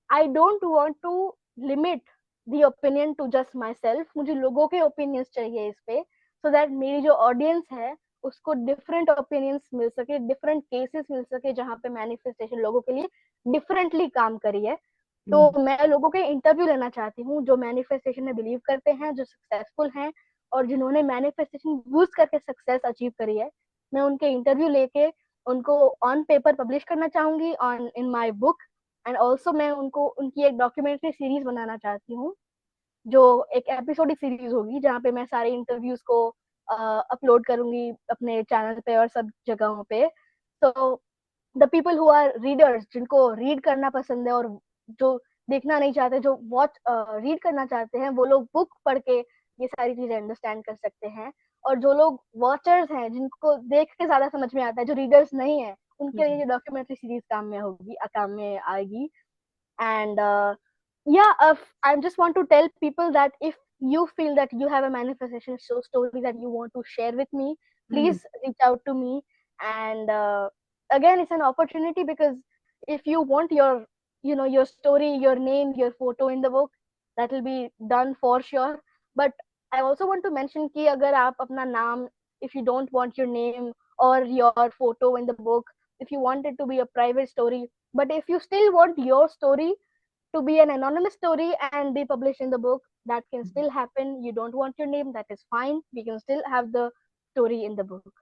I don't want to limit the opinion to just myself, मुझे लोगों के ओपिनियंस चाहिए इस पे, सो दैट मेरी जो ऑडियंस है उसको डिफरेंट ओपिनियंस मिल सके, डिफरेंट केसेस मिल सके जहाँ पे मैनिफेस्टेशन लोगों के लिए डिफरेंटली काम करी है। तो मैं लोगों के इंटरव्यू लेना चाहती हूँ जो मैनिफेस्टेशन में बिलीव करते हैं, जो सक्सेसफुल हैं और जिन्होंने मैनिफेस्टेशन यूज करके सक्सेस अचीव करी है। मैं उनके इंटरव्यू लेके उनको ऑन पेपर पब्लिश करना चाहूंगी on in my book. And also मैं उनको उनकी एक डॉक्यूमेंट्री सीरीज बनाना चाहती हूँ, जो एक एपिसोडिक सीरीज होगी जहाँ पे मैं सारे इंटरव्यूज को अपलोड करूंगी अपने चैनल पे और सब जगहों पे। तो the people who are readers, जिनको रीड करना पसंद है और जो देखना नहीं चाहते, जो रीड करना चाहते हैं, वो लोग बुक पढ़ के ये सारी चीजें अंडरस्टैंड कर सकते हैं। और जो लोग वॉचर्स हैं, जिनको देख के ज्यादा समझ में आता है, जो रीडर्स नहीं है, उनके लिए ये डॉक्यूमेंट्री सीरीज काम में होगी, काम में आएगी। And I just want to tell people that if you feel that you have a manifestation story that you want to share with me, please reach out to me. And again, it's an opportunity, because if you want your story, your name, your photo in the book, that will be done for sure. But I also want to mention कि अगर आप अपना नाम, if you don't want your name or your photo in the book, if you want it to be a private story, but if you still want your story to be an anonymous story and be published in the book, that can still happen. You don't want your name, that is fine, we can still have the story in the book.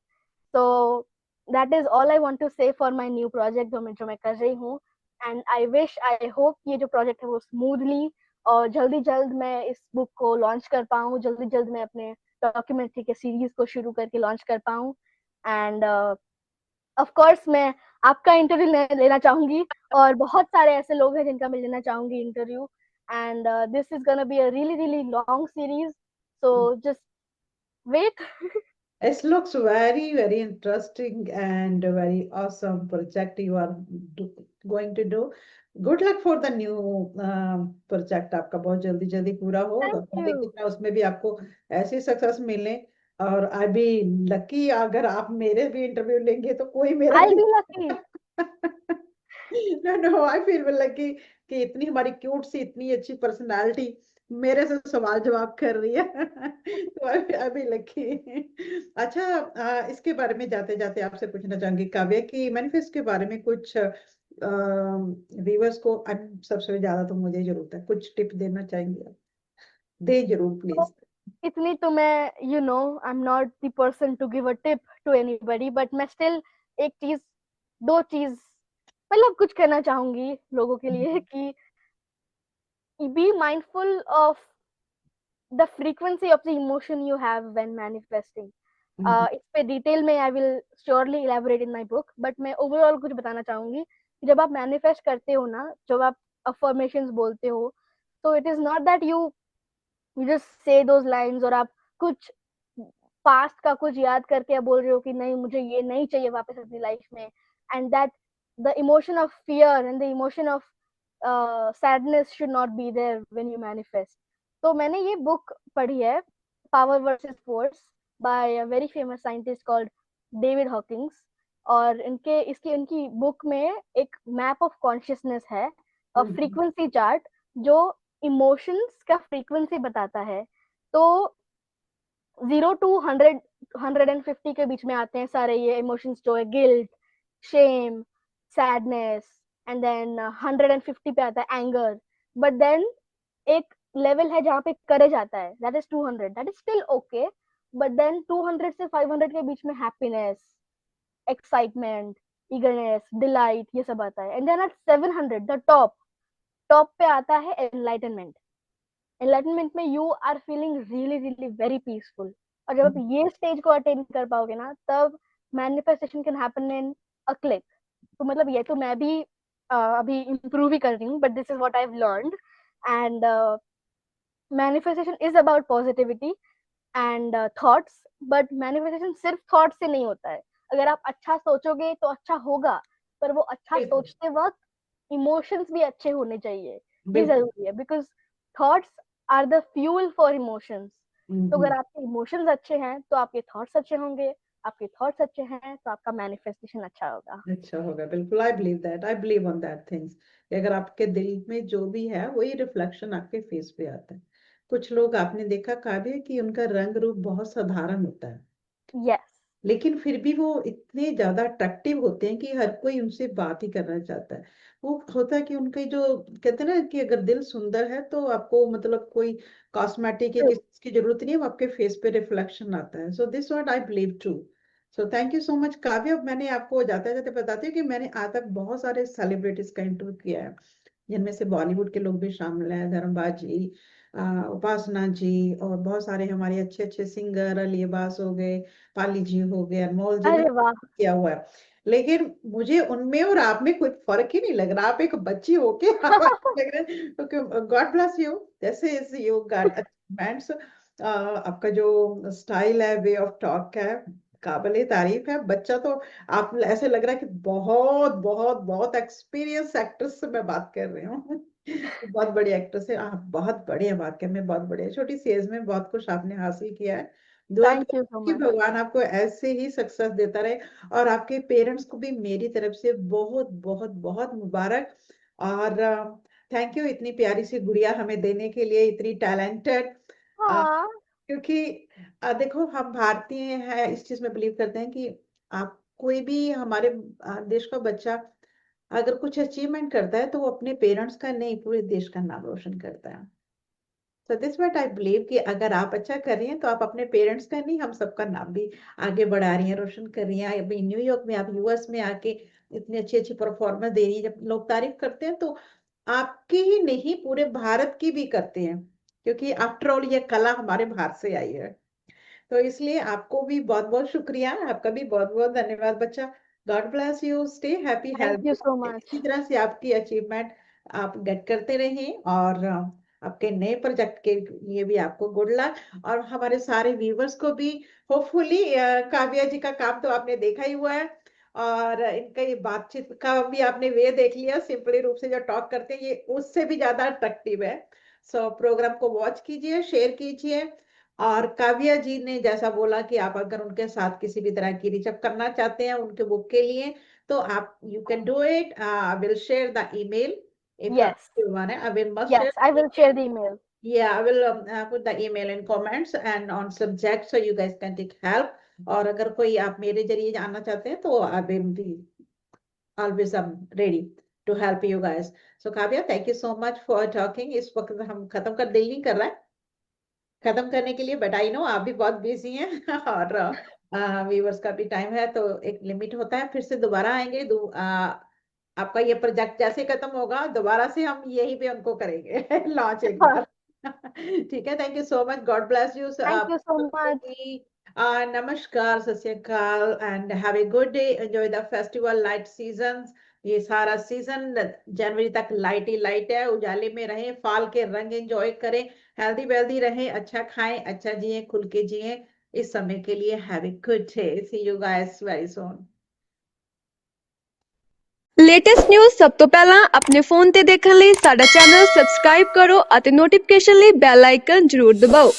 So that is all I want to say for my new project जो मैं कर रही हूँ। And I hope ये जो project है वो smoothly और जल्दी जल्द मैं इस book को launch कर पाऊँ, जल्दी जल्द मैं अपने documentary के series को शुरू करके launch कर पाऊँ। And ऑफ कोर्स मैं आपका इंटरव्यू लेना चाहूंगी और बहुत सारे ऐसे लोग हैं जिनका मैं लेना चाहूंगी interview. And this is gonna be a really really long series, so just wait. It looks very, very interesting and a very awesome project you are going to do. Good luck for the new project. आपका बहुत जल्दी जल्दी पूरा हो और thank you. कितना उसमें भी आपको ऐसी सक्सेस मिले। और आई बी लकी, अगर आप मेरे भी इंटरव्यू लेंगे तो कोई मेरा आई भी be lucky. No no, I feel lucky कि इतनी हमारी क्यूट सी इतनी अच्छी पर्सनालिटी मेरे से सवाल जवाब कर रही है। तो अभी लकी। अच्छा, इसके बारे में जाते जाते आपसे पूछना चाहूंगी काव्य कि मैनिफेस्ट के बारे में कुछ व्यूअर्स को सबसे ज्यादा तो मुझे जरूरत है, कुछ टिप देना चाहेंगे आप? दे जरूर प्लीज। इतनी तो मैं I am not the person to give a tip to anybody, but मैं स्टिल एक चीज, दो चीज मतलब कुछ कहना चाहूंगी लोगों के लिए कि be mindful of the frequency of the emotion you have when manifesting. इस पे डिटेल में I will surely elaborate in my book, but मैं ओवरऑल कुछ बताना चाहूंगी कि जब आप मैनिफेस्ट करते हो ना, जब आप अफर्मेशंस बोलते हो, तो it is not that you just say those lines और आप कुछ पास्ट का कुछ याद करके आप बोल रहे हो कि नहीं मुझे ये नहीं चाहिए वापस अपनी लाइफ में, and that the emotion of fear and the emotion of sadness should not be there when you manifest. तो मैंने ये बुक पढ़ी है, power versus force, by a very famous scientist called David Hawkins. और इनकी book में एक map of consciousness है, और हम्म, फ्रीक्वेंसी चार्ट जो इमोशंस का फ्रीक्वेंसी बताता है। तो 0 to 100, 150 के बीच में आते हैं सारे ये इमोशंस, जो है guilt, shame, sadness, and then 150 पे आता है एंगर। बट देन एक लेवल है जहाँ पे करेज आता है, that is 200, that is still okay. But then 200 से 500 के बीच में हैप्पीनेस, एक्साइटमेंट, ईगरनेस, डिलाइट, ये सब आता है। And then at 700, the top top पे आता है एनलाइटनमेंट। एनलाइटनमेंट में you are feeling really really very peaceful. और जब आप ये स्टेज को अटेन कर पाओगे ना, तब manifestation can happen in a click. तो मतलब ये तो मैं भी अभी इम्प्रूव ही कर रही हूँ, but this is what I have learned. And manifestation is about positivity and thoughts. But manifestation सिर्फ थॉट से नहीं होता है। अगर आप अच्छा सोचोगे तो अच्छा होगा, पर वो अच्छा बिल्कुल सोचते वक्त इमोशंस भी अच्छे होने चाहिए। ये बिल्कुल। जरूरी है, because thoughts are the fuel for emotions. तो अगर आपके इमोशंस अच्छे हैं तो आपके थॉट्स अच्छे होंगे, आपके थॉट्स अच्छे हैं तो आपका मैनिफेस्टेशन अच्छा होगा। अच्छा होगा, बिल्कुल। I believe that, I believe on that things, कि अगर आपके दिल में जो भी है वही रिफ्लेक्शन आपके फेस पे आता है। कुछ लोग आपने देखा काव्य कि उनका रंग रूप बहुत साधारण होता है, यस। लेकिन फिर भी वो इतने ज्यादा अट्रैक्टिव होते हैं कि हर कोई उनसे बात ही करना चाहता है। वो होता है कि उनके जो कहते हैं ना कि अगर दिल सुंदर है तो आपको मतलब कोई कॉस्मेटिक या किसी चीज की जरूरत नहीं है, वो आपके फेस पे रिफ्लेक्शन आता है। So this what I believe to. So thank you so much Kavya. अब मैंने आपको जाते जाते बताती हूँ कि मैंने आज तक बहुत सारे सेलिब्रिटीज का इंटरव्यू किया है, जिनमें से बॉलीवुड के लोग भी शामिल हैं, धर्मबाज जी, उपासना जी, और बहुत सारे हमारे अच्छे अच्छे सिंगर, अली अब्बास हो गए, पाली जी हो गए, अनमोल जी, अरे मैंने वाह। किया हुआ है। लेकिन मुझे उनमें और आप में कोई फर्क ही नहीं लग रहा। आप एक बच्ची होके आप लग रहे, गॉड ब्लेस यू। जैसे इज यू गॉट अचीवमेंट्स, आपका जो स्टाइल है, वे ऑफ टॉक है, काबिले तारीफ है। बच्चा तो आप ऐसे लग रहा है कि बहुत बहुत बहुत एक्सपीरियंस एक्ट्रेस से मैं बात कर रही हूँ। बहुत बड़ी एक्ट्रेस है आप, बहुत बड़े हैं वाकई में, बहुत बड़े हैं। छोटी सी एज में बहुत कुछ आपने हासिल किया है। दुआ थैंक करो यू सो कि मच। भगवान आपको ऐसे ही सक्सेस देता रहे। और आपके पेरेंट्स को भी मेरी तरफ से बहुत बहुत बहुत मुबारक। और थैंक यू इतनी प्यारी सी गुड़िया हमें देने के लिए, इतनी टैलेंटेड। हाँ। क्योंकि देखो हम भारतीय हैं, इस चीज में बिलीव करते हैं कि आप कोई भी हमारे देश का बच्चा अगर कुछ अचीवमेंट करता है तो वो अपने पेरेंट्स का नहीं, पूरे देश का नाम रोशन करता है। So this what I believe कि अगर आप अच्छा कर रही हैं तो आप अपने पेरेंट्स का नहीं, हम सबका नाम भी आगे बढ़ा रही हैं, रोशन कर रही हैं। अभी न्यूयॉर्क में आप, यूएस में आके इतनी अच्छी अच्छी परफॉर्मेंस दे रही है, जब लोग तारीफ करते हैं तो आपकी ही नहीं पूरे भारत की भी करते हैं, क्योंकि आफ्टर ऑल ये कला हमारे भारत से आई है। तो इसलिए आपको भी बहुत बहुत शुक्रिया, आपका भी बहुत बहुत धन्यवाद बच्चा। God bless you, stay happy thank you healthy. So इसी मच। तरह से आपकी अचीवमेंट आप गेट करते रहें, और आपके नए प्रोजेक्ट के लिए भी आपको गुड लक। और हमारे सारे व्यूवर्स को भी होपफुली, काव्या जी का काम तो आपने देखा ही हुआ है, और इनका ये बातचीत का भी आपने वे देख लिया, सिंपली रूप से जो टॉक करते हैं ये उससे भी ज्यादा अट्रैक्टिव है। सो प्रोग्राम को वॉच कीजिए, शेयर कीजिए। और काव्या जी ने जैसा बोला कि आप अगर उनके साथ किसी भी तरह की रिचअप करना चाहते हैं उनके बुक के लिए, तो आप you can do it. I will share the email if yes. you want it. I will must share yes, I the will share email. The email. Yeah, I will put the email in comments and on subject so you guys can take help. और अगर कोई आप मेरे जरिए जानना चाहते हैं तो I will be always ready to help you guys. So Kavya, thank you so much for talking. इस वक्त हम खत्म कर, दिल नहीं कर रहा है खत्म करने के लिए, बट आई नो आप भी बहुत बिजी हैं और व्यूवर्स का भी टाइम है, तो एक लिमिट होता है। फिर से दोबारा आएंगे, आपका ये प्रोजेक्ट जैसे खत्म होगा दोबारा से हम यहीं पे उनको करेंगे लॉन्च एक बार। ठीक है, thank you so much, God bless you thank you so much. भी। नमस्कार, सत श्री अकाल, and have a good day. Enjoy the festival light season. ये सारा सीजन जनवरी तक लाइट ही लाइट है, उजाले में रहें, फाल के रंग एंजॉय करें, हेल्दी वेल्दी रहें, अच्छा खाएं, अच्छा जिए, खुल के जिए। इस समय के लिए have a good day, see you guys very soon. Latest news ਸਭ ਤੋਂ ਪਹਿਲਾਂ ਆਪਣੇ ਫੋਨ ਤੇ ਦੇਖਣ ਲਈ ਸਾਡਾ ਚੈਨਲ ਸਬਸਕ੍ਰਾਈਬ ਕਰੋ ਅਤੇ ਨੋਟੀਫਿਕੇਸ਼ਨ ਲਈ ਬੈਲ ਆਈਕਨ ਜ਼ਰੂਰ ਦਬਾਓ।